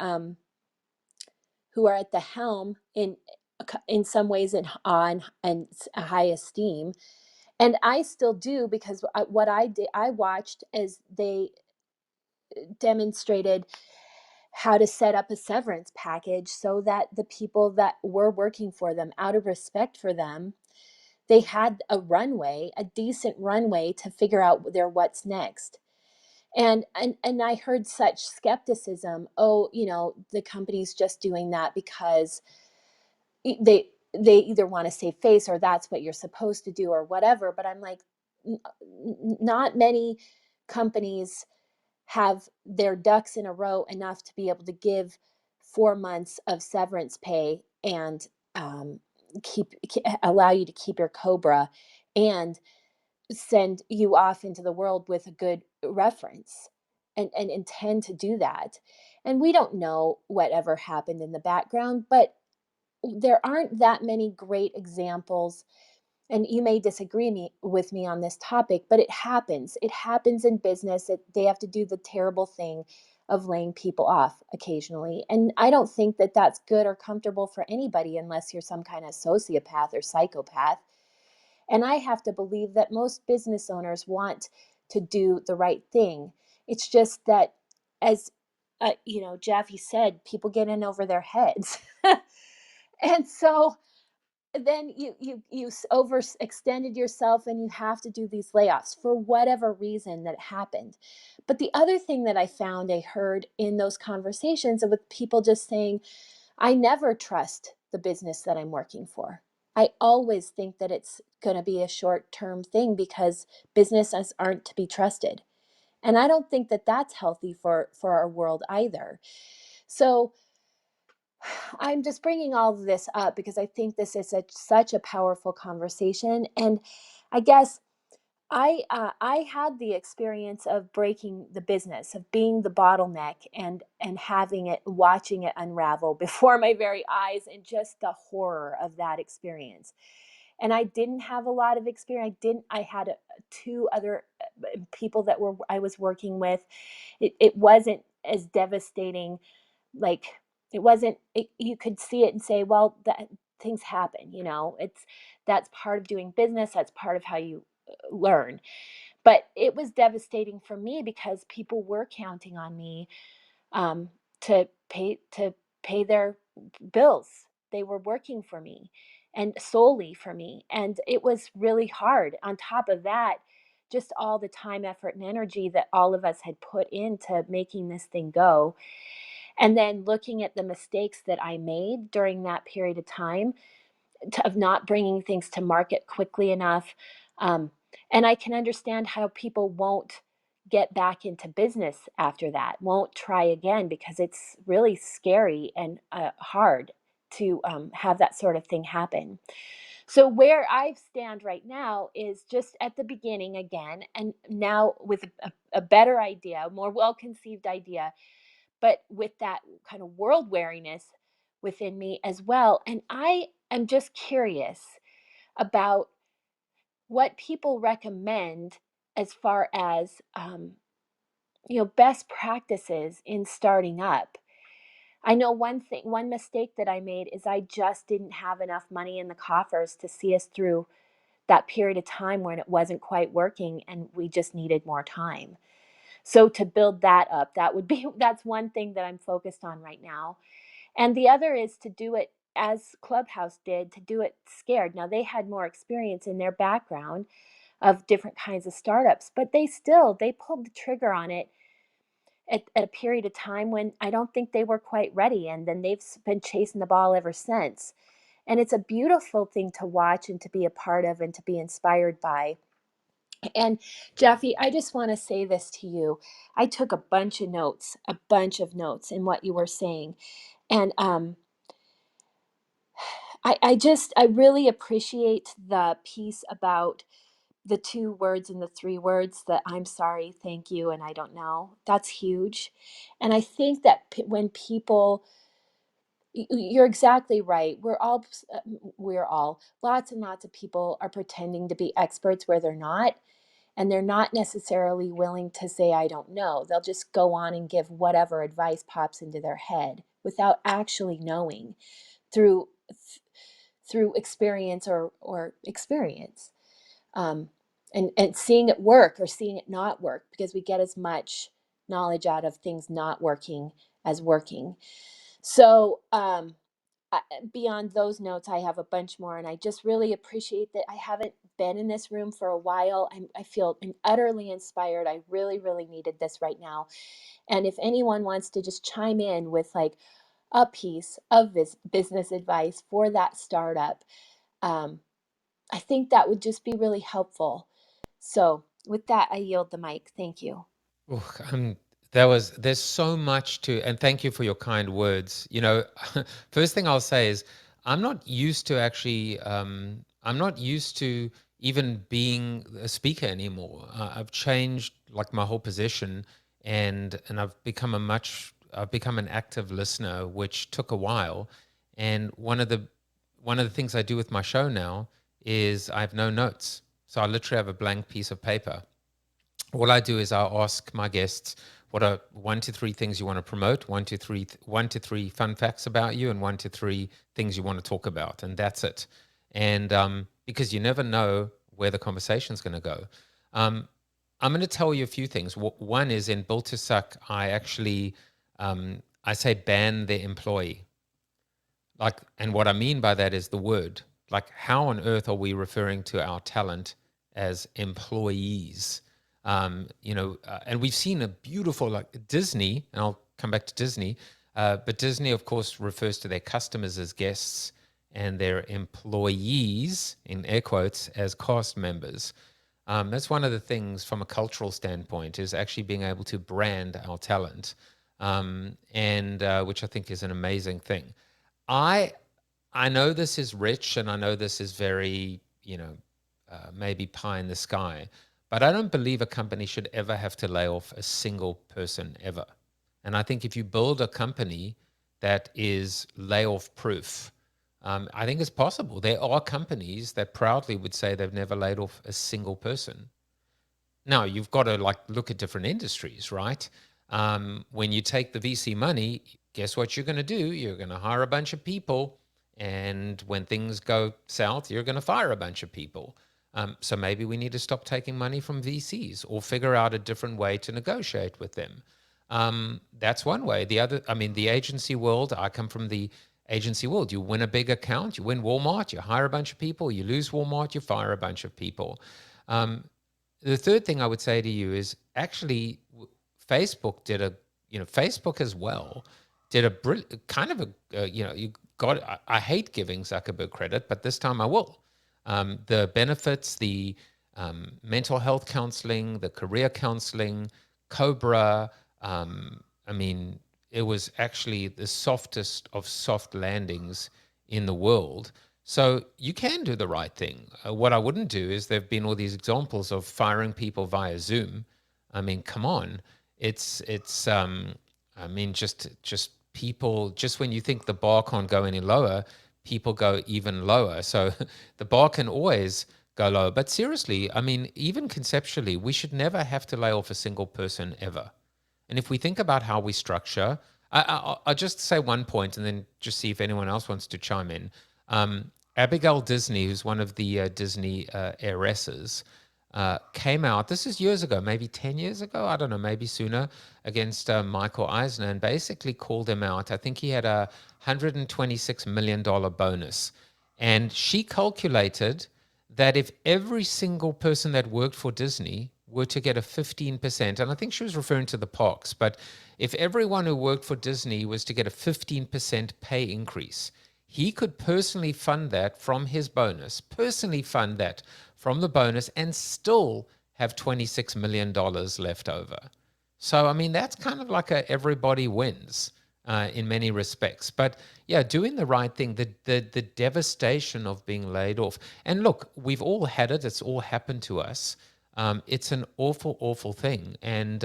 at the helm in some ways in awe and high esteem. And I still do, because what I did, I watched as they demonstrated how to set up a severance package so that the people that were working for them, out of respect for them, they had a decent runway to figure out their what's next. And I heard such skepticism. Oh, the company's just doing that because they either want to save face, or that's what you're supposed to do, or whatever. But I'm like, not many companies have their ducks in a row enough to be able to give 4 months of severance pay, and allow you to keep your Cobra, and send you off into the world with a good reference, and intend to do that. And we don't know whatever happened in the background, but there aren't that many great examples and you may disagree with me on this topic, but it happens. It happens in business. They have to do the terrible thing of laying people off occasionally. And I don't think that that's good or comfortable for anybody unless you're some kind of sociopath or psychopath. And I have to believe that most business owners want to do the right thing. It's just that, as Jaffe said, people get in over their heads. And so then you overextended yourself, and you have to do these layoffs for whatever reason that happened. But the other thing that I found, I heard in those conversations with people just saying, I never trust the business that I'm working for. I always think that it's going to be a short-term thing because businesses aren't to be trusted. And I don't think that that's healthy for our world either. So I'm just bringing all of this up because I think this is such a powerful conversation. And I guess I had the experience of breaking the business, of being the bottleneck, and having it, watching it unravel before my very eyes, and just the horror of that experience. And I didn't have a lot of experience. I had two other people that I was working with. It wasn't as devastating. Like, it wasn't, you could see it and say, well, that things happen, that's part of doing business. That's part of how you learn. But it was devastating for me because people were counting on me, to pay their bills. They were working for me, and solely for me, and it was really hard. On top of that, just all the time, effort, and energy that all of us had put into making this thing go, and then looking at the mistakes that I made during that period of time, of not bringing things to market quickly enough. Um, and I can understand how people won't get back into business after that, won't try again, because it's really scary and hard to have that sort of thing happen. So where I stand right now is just at the beginning again, and now with a better idea, a more well-conceived idea, but with that kind of world wariness within me as well. And I am just curious about what people recommend as far as, best practices in starting up. I know one mistake that I made is I just didn't have enough money in the coffers to see us through that period of time when it wasn't quite working and we just needed more time. So to build that up, that's one thing that I'm focused on right now. And the other is to do it as Clubhouse did, to do it scared. Now, they had more experience in their background of different kinds of startups, but they pulled the trigger on it at a period of time when I don't think they were quite ready. And then they've been chasing the ball ever since. And it's a beautiful thing to watch and to be a part of and to be inspired by. And Jaffe, I just want to say this to you. I took a bunch of notes in what you were saying. And I really appreciate the piece about the 2 words and the 3 words, that I'm sorry, thank you, and I don't know. That's huge. And I think that when people, you're exactly right. Lots and lots of people are pretending to be experts where they're not. And they're not necessarily willing to say, I don't know. They'll just go on and give whatever advice pops into their head without actually knowing through experience or experience, um, and seeing it work or seeing it not work, because we get as much knowledge out of things not working as working. So beyond those notes, I have a bunch more, and I just really appreciate that I haven't been in this room for a while. I feel utterly inspired. I really, really needed this right now. And if anyone wants to just chime in with like a piece of this business advice for that startup, um, I think that would just be really helpful. So with that, I yield the mic. Thank you. Ooh, there's so much to, and thank you for your kind words. First thing I'll say is I'm not used to even being a speaker anymore. I've changed like my whole position, and I've become an active listener, which took a while. And one of the things I do with my show now is I have no notes. So I literally have a blank piece of paper. All I do is I ask my guests, what are 1 to 3 things you want to promote, 1 to 3 fun facts about you, and 1 to 3 things you want to talk about, and that's it. And because you never know where the conversation's going to go. I'm going to tell you a few things. One is in Built to Suck, I actually I say ban the employee. Like, and what I mean by that is the word. Like, how on earth are we referring to our talent as employees? And we've seen a beautiful, like Disney, and I'll come back to Disney, but Disney, of course, refers to their customers as guests and their employees, in air quotes, as cast members. That's one of the things from a cultural standpoint is actually being able to brand our talent, and which I think is an amazing thing. I I know this is rich, and I know this is very, maybe pie in the sky, but I don't believe a company should ever have to lay off a single person ever. And I think if you build a company that is layoff proof, I think it's possible. There are companies that proudly would say they've never laid off a single person. Now, you've got to like look at different industries, right? When you take the VC money, guess what you're going to do? You're going to hire a bunch of people, and when things go south, you're going to fire a bunch of people. So maybe we need to stop taking money from VCs or figure out a different way to negotiate with them. That's one way. The other, I mean, the agency world, I come from the agency world. You win a big account, you win Walmart, you hire a bunch of people, you lose Walmart, you fire a bunch of people. The third thing I would say to you is actually Facebook did Facebook as well did a kind of you got, I hate giving Zuckerberg credit, but this time I will. The benefits, the mental health counseling, the career counseling, Cobra, I mean, it was actually the softest of soft landings in the world. So you can do the right thing. What I wouldn't do is there've been all these examples of firing people via Zoom. I mean, come on, it's I mean, just people, just when you think the bar can't go any lower, people go even lower. So the bar can always go lower. But seriously, I mean, even conceptually, we should never have to lay off a single person ever. And if we think about how we structure, I'll just say one point and then just see if anyone else wants to chime in. Abigail Disney, who's one of the Disney heiresses, came out, this is years ago, maybe 10 years ago, I don't know, maybe sooner, against Michael Eisner, and basically called him out. I think he had a $126 million bonus. And she calculated that if every single person that worked for Disney were to get a 15%, and I think she was referring to the parks, but if everyone who worked for Disney was to get a 15% pay increase, he could personally fund that from his bonus, and still have $26 million left over. So, I mean, that's kind of like a everybody wins in many respects. But yeah, doing the right thing, the devastation of being laid off. And look, we've all had it. It's all happened to us. It's an awful, awful thing. And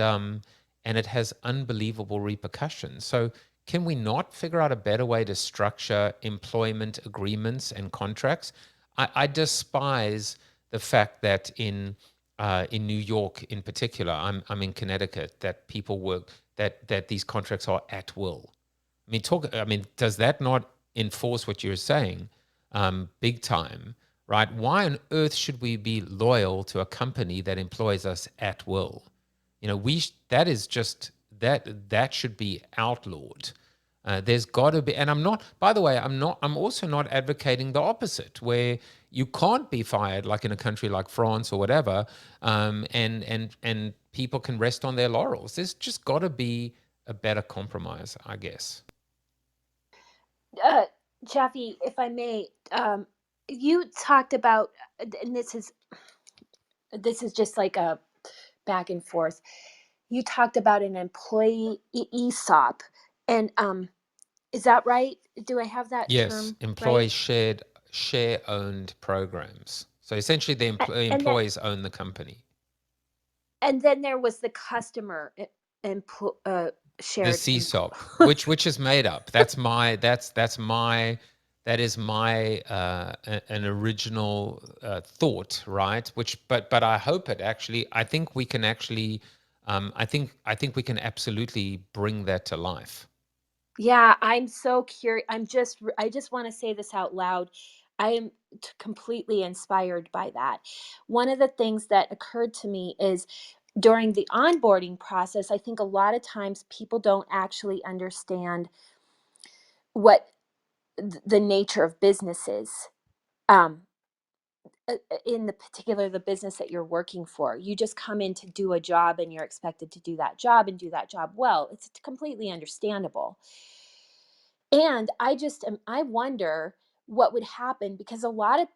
it has unbelievable repercussions. So can we not figure out a better way to structure employment agreements and contracts? I despise the fact that in New York, in particular, I'm in Connecticut, that people work that these contracts are at will. I mean, does that not enforce what you're saying, big time, right? Why on earth should we be loyal to a company that employs us at will? That is just that should be outlawed. There's got to be, and I'm not. By the way, I'm also not advocating the opposite, where you can't be fired, like in a country like France or whatever, and people can rest on their laurels. There's just got to be a better compromise, I guess. Jaffe, if I may, you talked about, and this is just like a back and forth. You talked about an employee ESOP, and is that right? Do I have that Yes, term right? employee share owned programs. So essentially, the And then employees own the company. there was the customer The shared CSOP, which is made up. That's my That is my an original thought, right? Which, but I hope it actually. I think we can actually. I think we can absolutely bring that to life. Yeah, I'm so curious. I just want to say this out loud. I am completely inspired by that. One of the things that occurred to me is during the onboarding process, I think a lot of times people don't actually understand what the nature of business is. Um, in the particular the business that you're working for, you just come in to do a job and you're expected to do that job and do that job well. It's completely understandable. And I wonder what would happen, because a lot of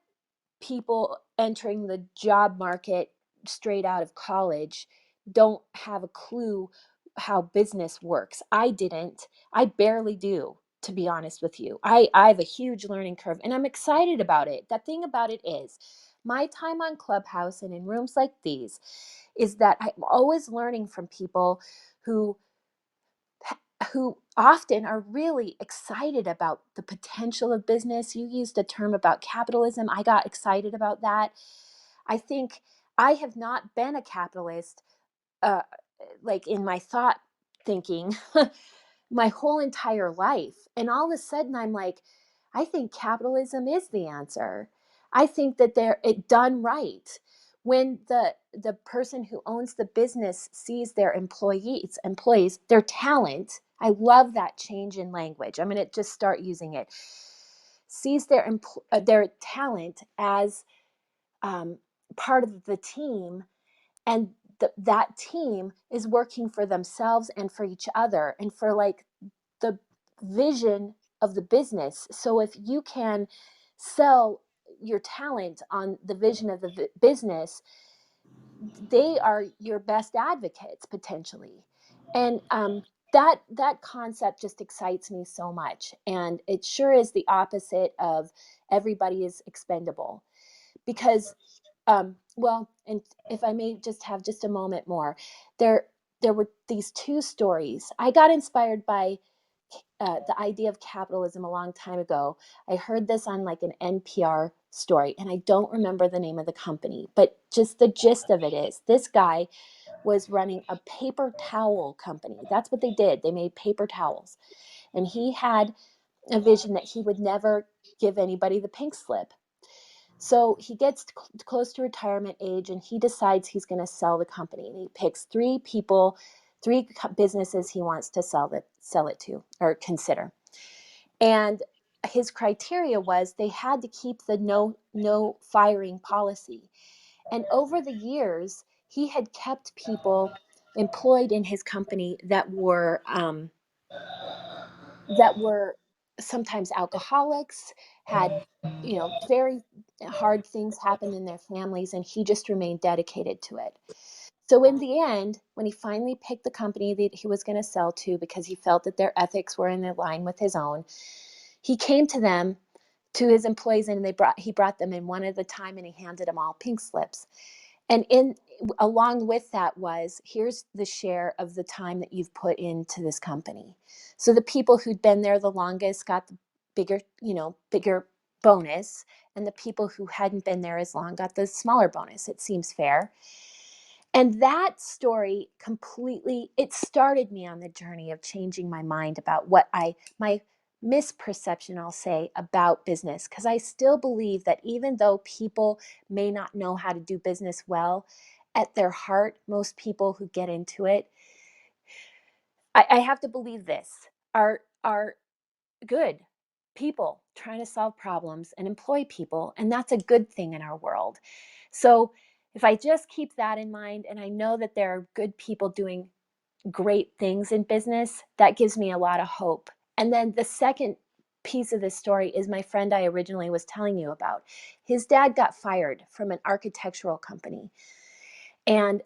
people entering the job market straight out of college don't have a clue how business works. I didn't. I barely do, to be honest with you. I have a huge learning curve and I'm excited about it. The thing about it is, my time on Clubhouse and in rooms like these is that I'm always learning from people who who often are really excited about the potential of business. You used a term about capitalism. I got excited about that. I think I have not been a capitalist, uh, like in my thought thinking, my whole entire life. And all of a sudden, I'm like, I think capitalism is the answer. I think that it done right. When the person who owns the business sees their employees, their talent. I love that change in language. I'm going to just start using it. Sees their talent as um, part of the team, and that team is working for themselves and for each other and for like the vision of the business. So if you can sell your talent on the vision of the business, they are your best advocates potentially. And that concept just excites me so much. And it sure is the opposite of everybody is expendable. Because well, and if I may just have just a moment more, there there were these two stories. I got inspired by the idea of capitalism a long time ago. I heard this on like an NPR story, and I don't remember the name of the company, but just the gist of it is this guy was running a paper towel company. That's what they did. They made paper towels. And he had a vision that he would never give anybody the pink slip. So he gets close to retirement age and he decides he's going to sell the company. And he picks three people, three businesses he wants to sell it to or consider. And his criteria was they had to keep the no firing policy. And over the years, he had kept people employed in his company that were sometimes alcoholics, had very hard things happen in their families, and he just remained dedicated to it. So in the end, when he finally picked the company that he was going to sell to because he felt that their ethics were in line with his own, he came to his employees, and he brought them in one at a time, and he handed them all pink slips. And in along with that was, here's the share of the time that you've put into this company. So the people who'd been there the longest got the bigger bonus, and the people who hadn't been there as long got the smaller bonus. It seems fair. And that story completely, it started me on the journey of changing my mind about my misperception, I'll say, about business. Because I still believe that even though people may not know how to do business well, at their heart, most people who get into it, I have to believe this, are good people trying to solve problems and employ people. And that's a good thing in our world. So if I just keep that in mind, and I know that there are good people doing great things in business, that gives me a lot of hope. And then the second piece of this story is my friend I originally was telling you about. His dad got fired from an architectural company. And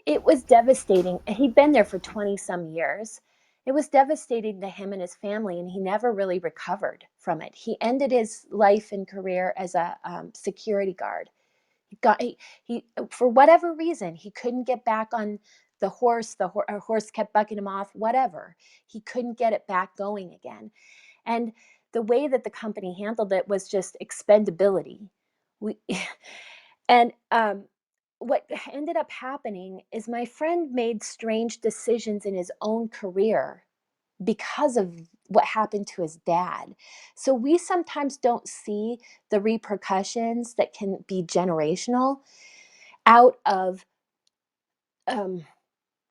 it was devastating. He'd been there for 20 some years. It was devastating to him and his family, and he never really recovered from it. He ended his life and career as a security guard. He for whatever reason, he couldn't get back on the horse. The horse kept bucking him off, whatever. He couldn't get it back going again. And the way that the company handled it was just expendability. We and what ended up happening is my friend made strange decisions in his own career because of what happened to his dad. So we sometimes don't see the repercussions that can be generational out of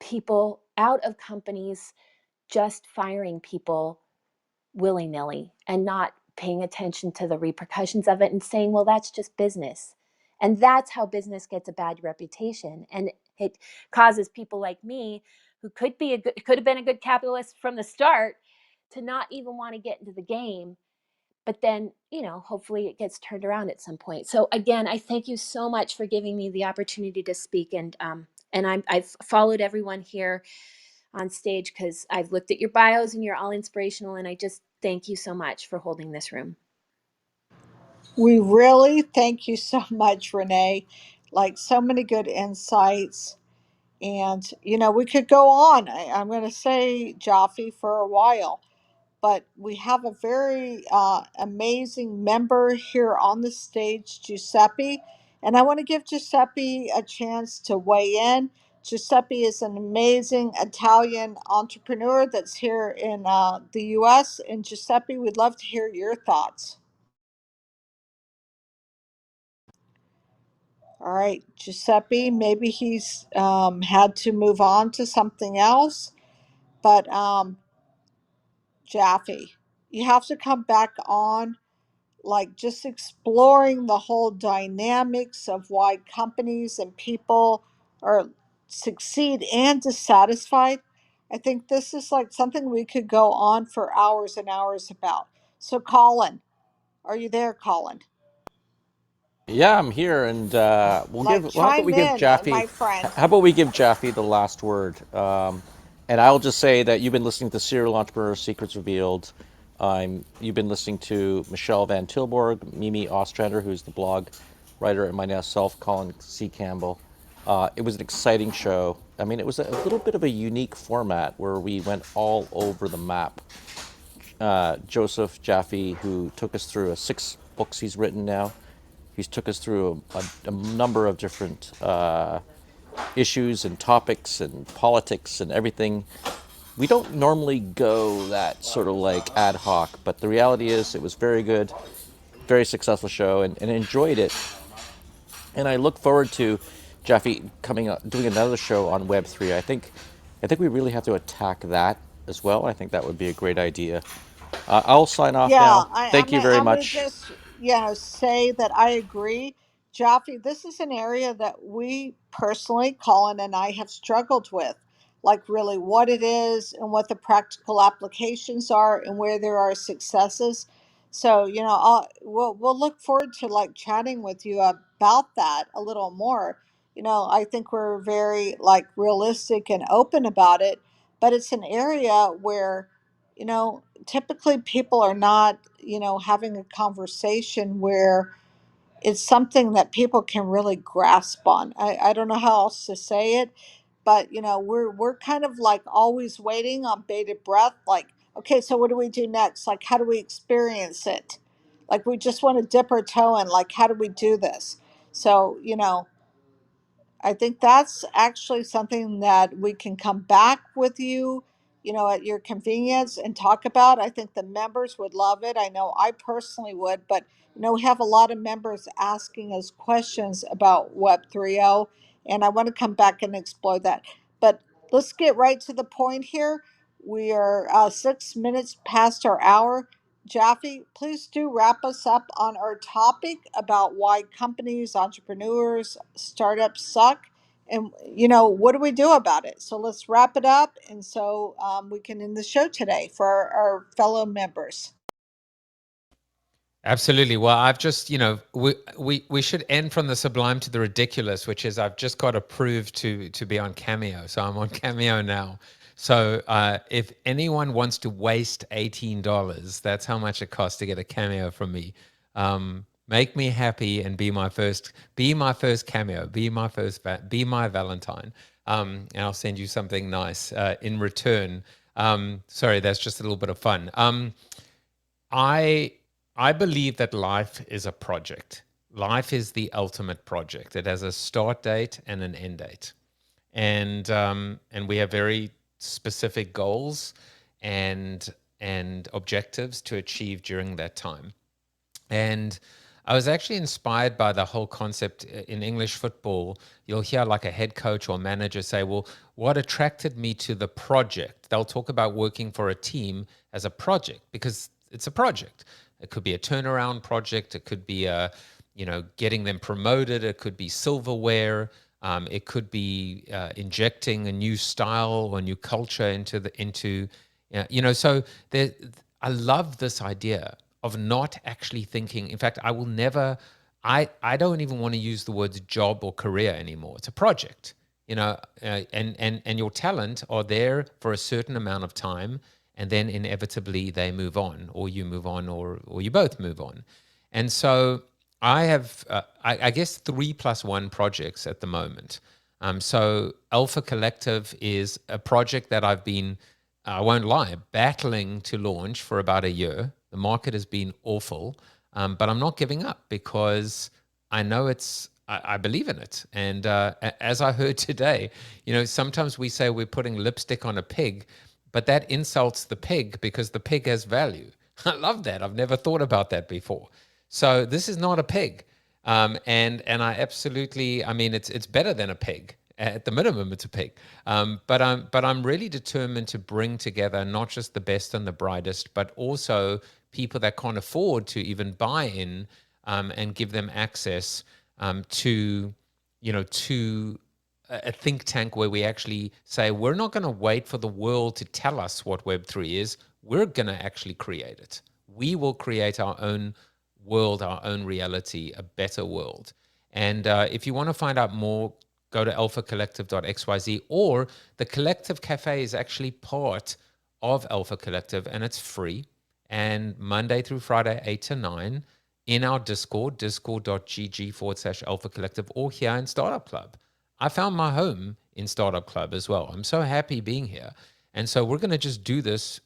people, out of companies just firing people willy-nilly and not paying attention to the repercussions of it and saying, well, that's just business. And that's how business gets a bad reputation. And it causes people like me, who could have been a good capitalist from the start, to not even want to get into the game. But then, hopefully it gets turned around at some point. So again, I thank you so much for giving me the opportunity to speak. And I've followed everyone here on stage because I've looked at your bios and you're all inspirational. And I just thank you so much for holding this room. We really thank you so much, Renee. Like, so many good insights. And, we could go on. I'm going to say Jaffe for a while, but we have a very amazing member here on the stage, Giuseppe. And I want to give Giuseppe a chance to weigh in. Giuseppe is an amazing Italian entrepreneur that's here in the US. And Giuseppe, we'd love to hear your thoughts. All right, Giuseppe, maybe he's had to move on to something else, but Jaffe, you have to come back on, like just exploring the whole dynamics of why companies and people are succeed and dissatisfied. I think this is like something we could go on for hours and hours about. So, Colin, are you there, Colin? Yeah, I'm here, and Like, Well, how about we chime give in, Jaffe? my friend. How about we give Jaffe the last word? And I'll just say that you've been listening to Serial Entrepreneur Secrets Revealed. You've been listening to Michelle Van Tilburg, Mimi Ostrander, who's the blog writer, and myself, Colin C. Campbell. It was an exciting show. I mean, it was a little bit of a unique format where we went all over the map. Joseph Jaffe, who took us through 6 books he's written now. He's took us through a number of different issues and topics and politics and everything. We don't normally go that sort of like ad hoc, but the reality is it was very good, very successful show, and enjoyed it. And I look forward to Jaffe coming up, doing another show on Web3. I think we really have to attack that as well. I think that would be a great idea. I'll sign off Yeah, now. I, Thank I'm you very I'm gonna much. just say that I agree, Jaffe. This is an area that we personally, Colin and I, have struggled with, like really what it is and what the practical applications are and where there are successes. So we'll look forward to like chatting with you about that a little more. I think we're very like realistic and open about it, but it's an area where typically people are not, having a conversation where it's something that people can really grasp on. I don't know how else to say it, but we're kind of like always waiting on bated breath, like, okay, so what do we do next? Like, how do we experience it? Like, we just want to dip our toe in, like, how do we do this? So, I think that's actually something that we can come back with you, at your convenience and talk about. I think the members would love it. I know I personally would, but we have a lot of members asking us questions about Web 3.0, and I want to come back and explore that. But let's get right to the point here. We are 6 minutes past our hour. Jaffe, please do wrap us up on our topic about why companies, entrepreneurs, startups suck. And, what do we do about it? So let's wrap it up. And so we can end the show today for our fellow members. Absolutely. Well, I've just, we should end from the sublime to the ridiculous, which is I've just got approved to be on Cameo. So I'm on Cameo now. So if anyone wants to waste $18, that's how much it costs to get a Cameo from me. Make me happy and be my first Cameo, be my Valentine. And I'll send you something nice in return. Sorry, that's just a little bit of fun. I I believe that life is a project. Life is the ultimate project. It has a start date and an end date, and we have very specific goals and objectives to achieve during that time. And I was actually inspired by the whole concept in English football. You'll hear like a head coach or manager say, well, what attracted me to the project? They'll talk about working for a team as a project because it's a project. It could be a turnaround project. It could be getting them promoted. It could be silverware. It could be injecting a new style or new culture into so there, I love this idea of not actually thinking. In fact, I will never, I don't even want to use the words job or career anymore. It's a project, and your talent are there for a certain amount of time, and then inevitably they move on, or you move on, or you both move on. And so I have, I guess, 3+1 projects at the moment. So Alpha Collective is a project that I've been, I won't lie, battling to launch for about a year. The market has been awful, but I'm not giving up because I know I believe in it. And as I heard today, sometimes we say we're putting lipstick on a pig, but that insults the pig because the pig has value. I love that. I've never thought about that before. So this is not a pig. And I absolutely, I mean, it's better than a pig. At the minimum, it's a pig. But I'm really determined to bring together not just the best and the brightest, but also people that can't afford to even buy in, and give them access, to a think tank where we actually say we're not going to wait for the world to tell us what Web3 is. We're going to actually create it. We will create our own world, our own reality, a better world. And if you want to find out more, go to alphacollective.xyz, or the Collective Cafe is actually part of Alpha Collective and it's free. And Monday through Friday, 8 to 9, in our Discord, discord.gg/Alpha Collective, or here in Startup Club. I found my home in Startup Club as well. I'm so happy being here. And so we're going to just do this,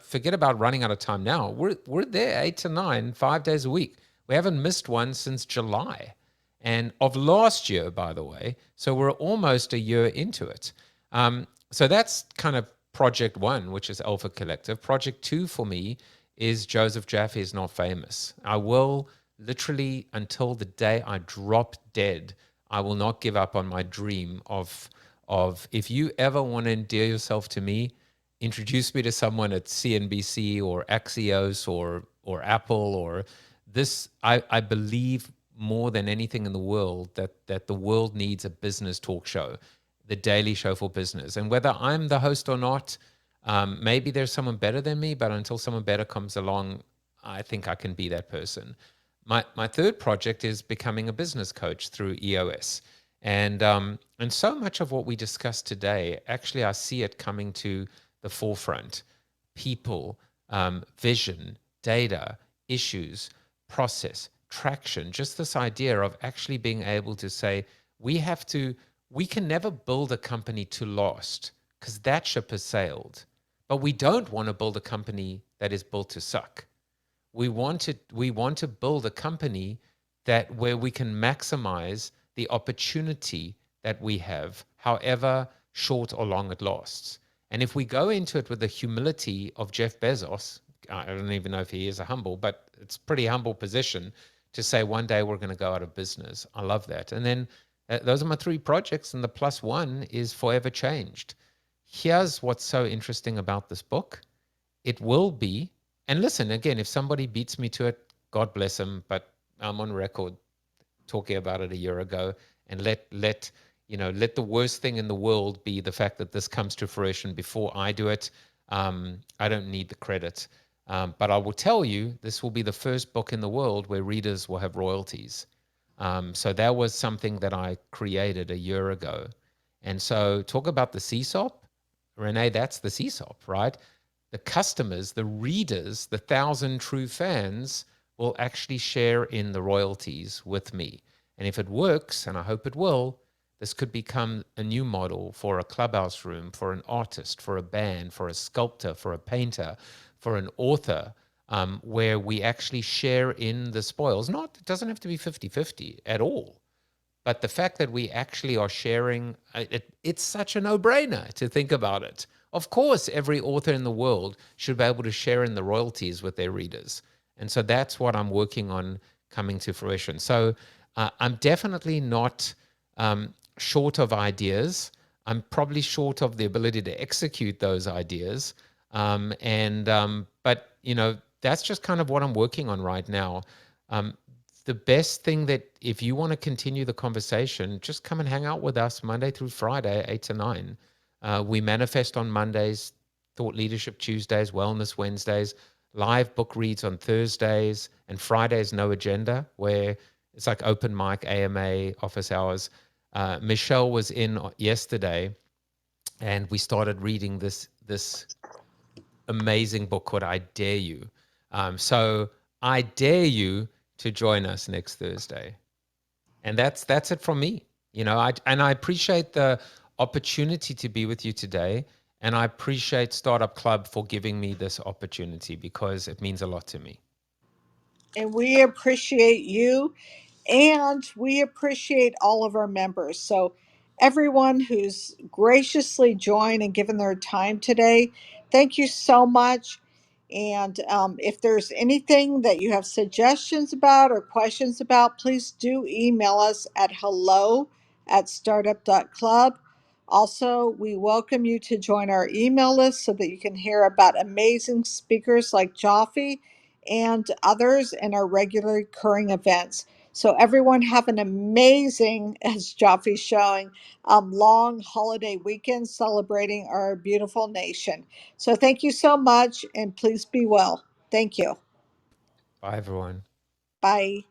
forget about running out of time now. We're there 8 to 9, 5 days a week. We haven't missed one since July and of last year, by the way. So we're almost a year into it. So that's kind of project one, which is Alpha Collective. Project two for me is Joseph Jaffe is Not Famous. I will literally, until the day I drop dead, I will not give up on my dream of if you ever want to endear yourself to me, introduce me to someone at CNBC or Axios or Apple or this. I believe more than anything in the world that the world needs a business talk show, the Daily Show for business. And whether I'm the host or not, maybe there's someone better than me, but until someone better comes along, I think I can be that person. My third project is becoming a business coach through EOS. And so much of what we discussed today, actually, I see it coming to the forefront. People, vision, data, issues, process, traction, just this idea of actually being able to say, we can never build a company to last because that ship has sailed. But we don't want to build a company that is built to suck. We want to build a company where we can maximize the opportunity that we have, however short or long it lasts. And if we go into it with the humility of Jeff Bezos, I don't even know if he is a humble, but it's a pretty humble position to say one day we're going to go out of business. I love that. And then those are my three projects, and the plus one is Forever Changed. Here's what's so interesting about this book. It will be, and listen, again, if somebody beats me to it, God bless him, but I'm on record talking about it a year ago, and let the worst thing in the world be the fact that this comes to fruition before I do it. I don't need the credit. But I will tell you, this will be the first book in the world where readers will have royalties. So that was something that I created a year ago. And so talk about the CSOP. Renee, that's the CSOP, right? The customers, the readers, the 1,000 true fans will actually share in the royalties with me. And if it works, and I hope it will, this could become a new model for a clubhouse room, for an artist, for a band, for a sculptor, for a painter, for an author, where we actually share in the spoils. It doesn't have to be 50-50 at all. But the fact that we actually are sharing, it's such a no-brainer to think about it. Of course, every author in the world should be able to share in the royalties with their readers. And so that's what I'm working on coming to fruition. So I'm definitely not short of ideas. I'm probably short of the ability to execute those ideas. But, that's just kind of what I'm working on right now. The best thing that if you want to continue the conversation, just come and hang out with us Monday through Friday, 8 to 9. We manifest on Mondays, Thought Leadership Tuesdays, Wellness Wednesdays, live book reads on Thursdays, and Fridays, No Agenda, where it's like open mic, AMA, office hours. Michelle was in yesterday, and we started reading this amazing book called I Dare You. So I dare you to join us next Thursday. And that's it from me. I appreciate the opportunity to be with you today. And I appreciate Startup Club for giving me this opportunity because it means a lot to me. And we appreciate you, and we appreciate all of our members. So, everyone who's graciously joined and given their time today, thank you so much. And if there's anything that you have suggestions about or questions about, please do email us at hello@startup.club. Also, we welcome you to join our email list so that you can hear about amazing speakers like Jaffe and others in our regular recurring events. So everyone have an amazing, as Jaffe's showing, long holiday weekend celebrating our beautiful nation. So thank you so much, and please be well. Thank you. Bye, everyone. Bye.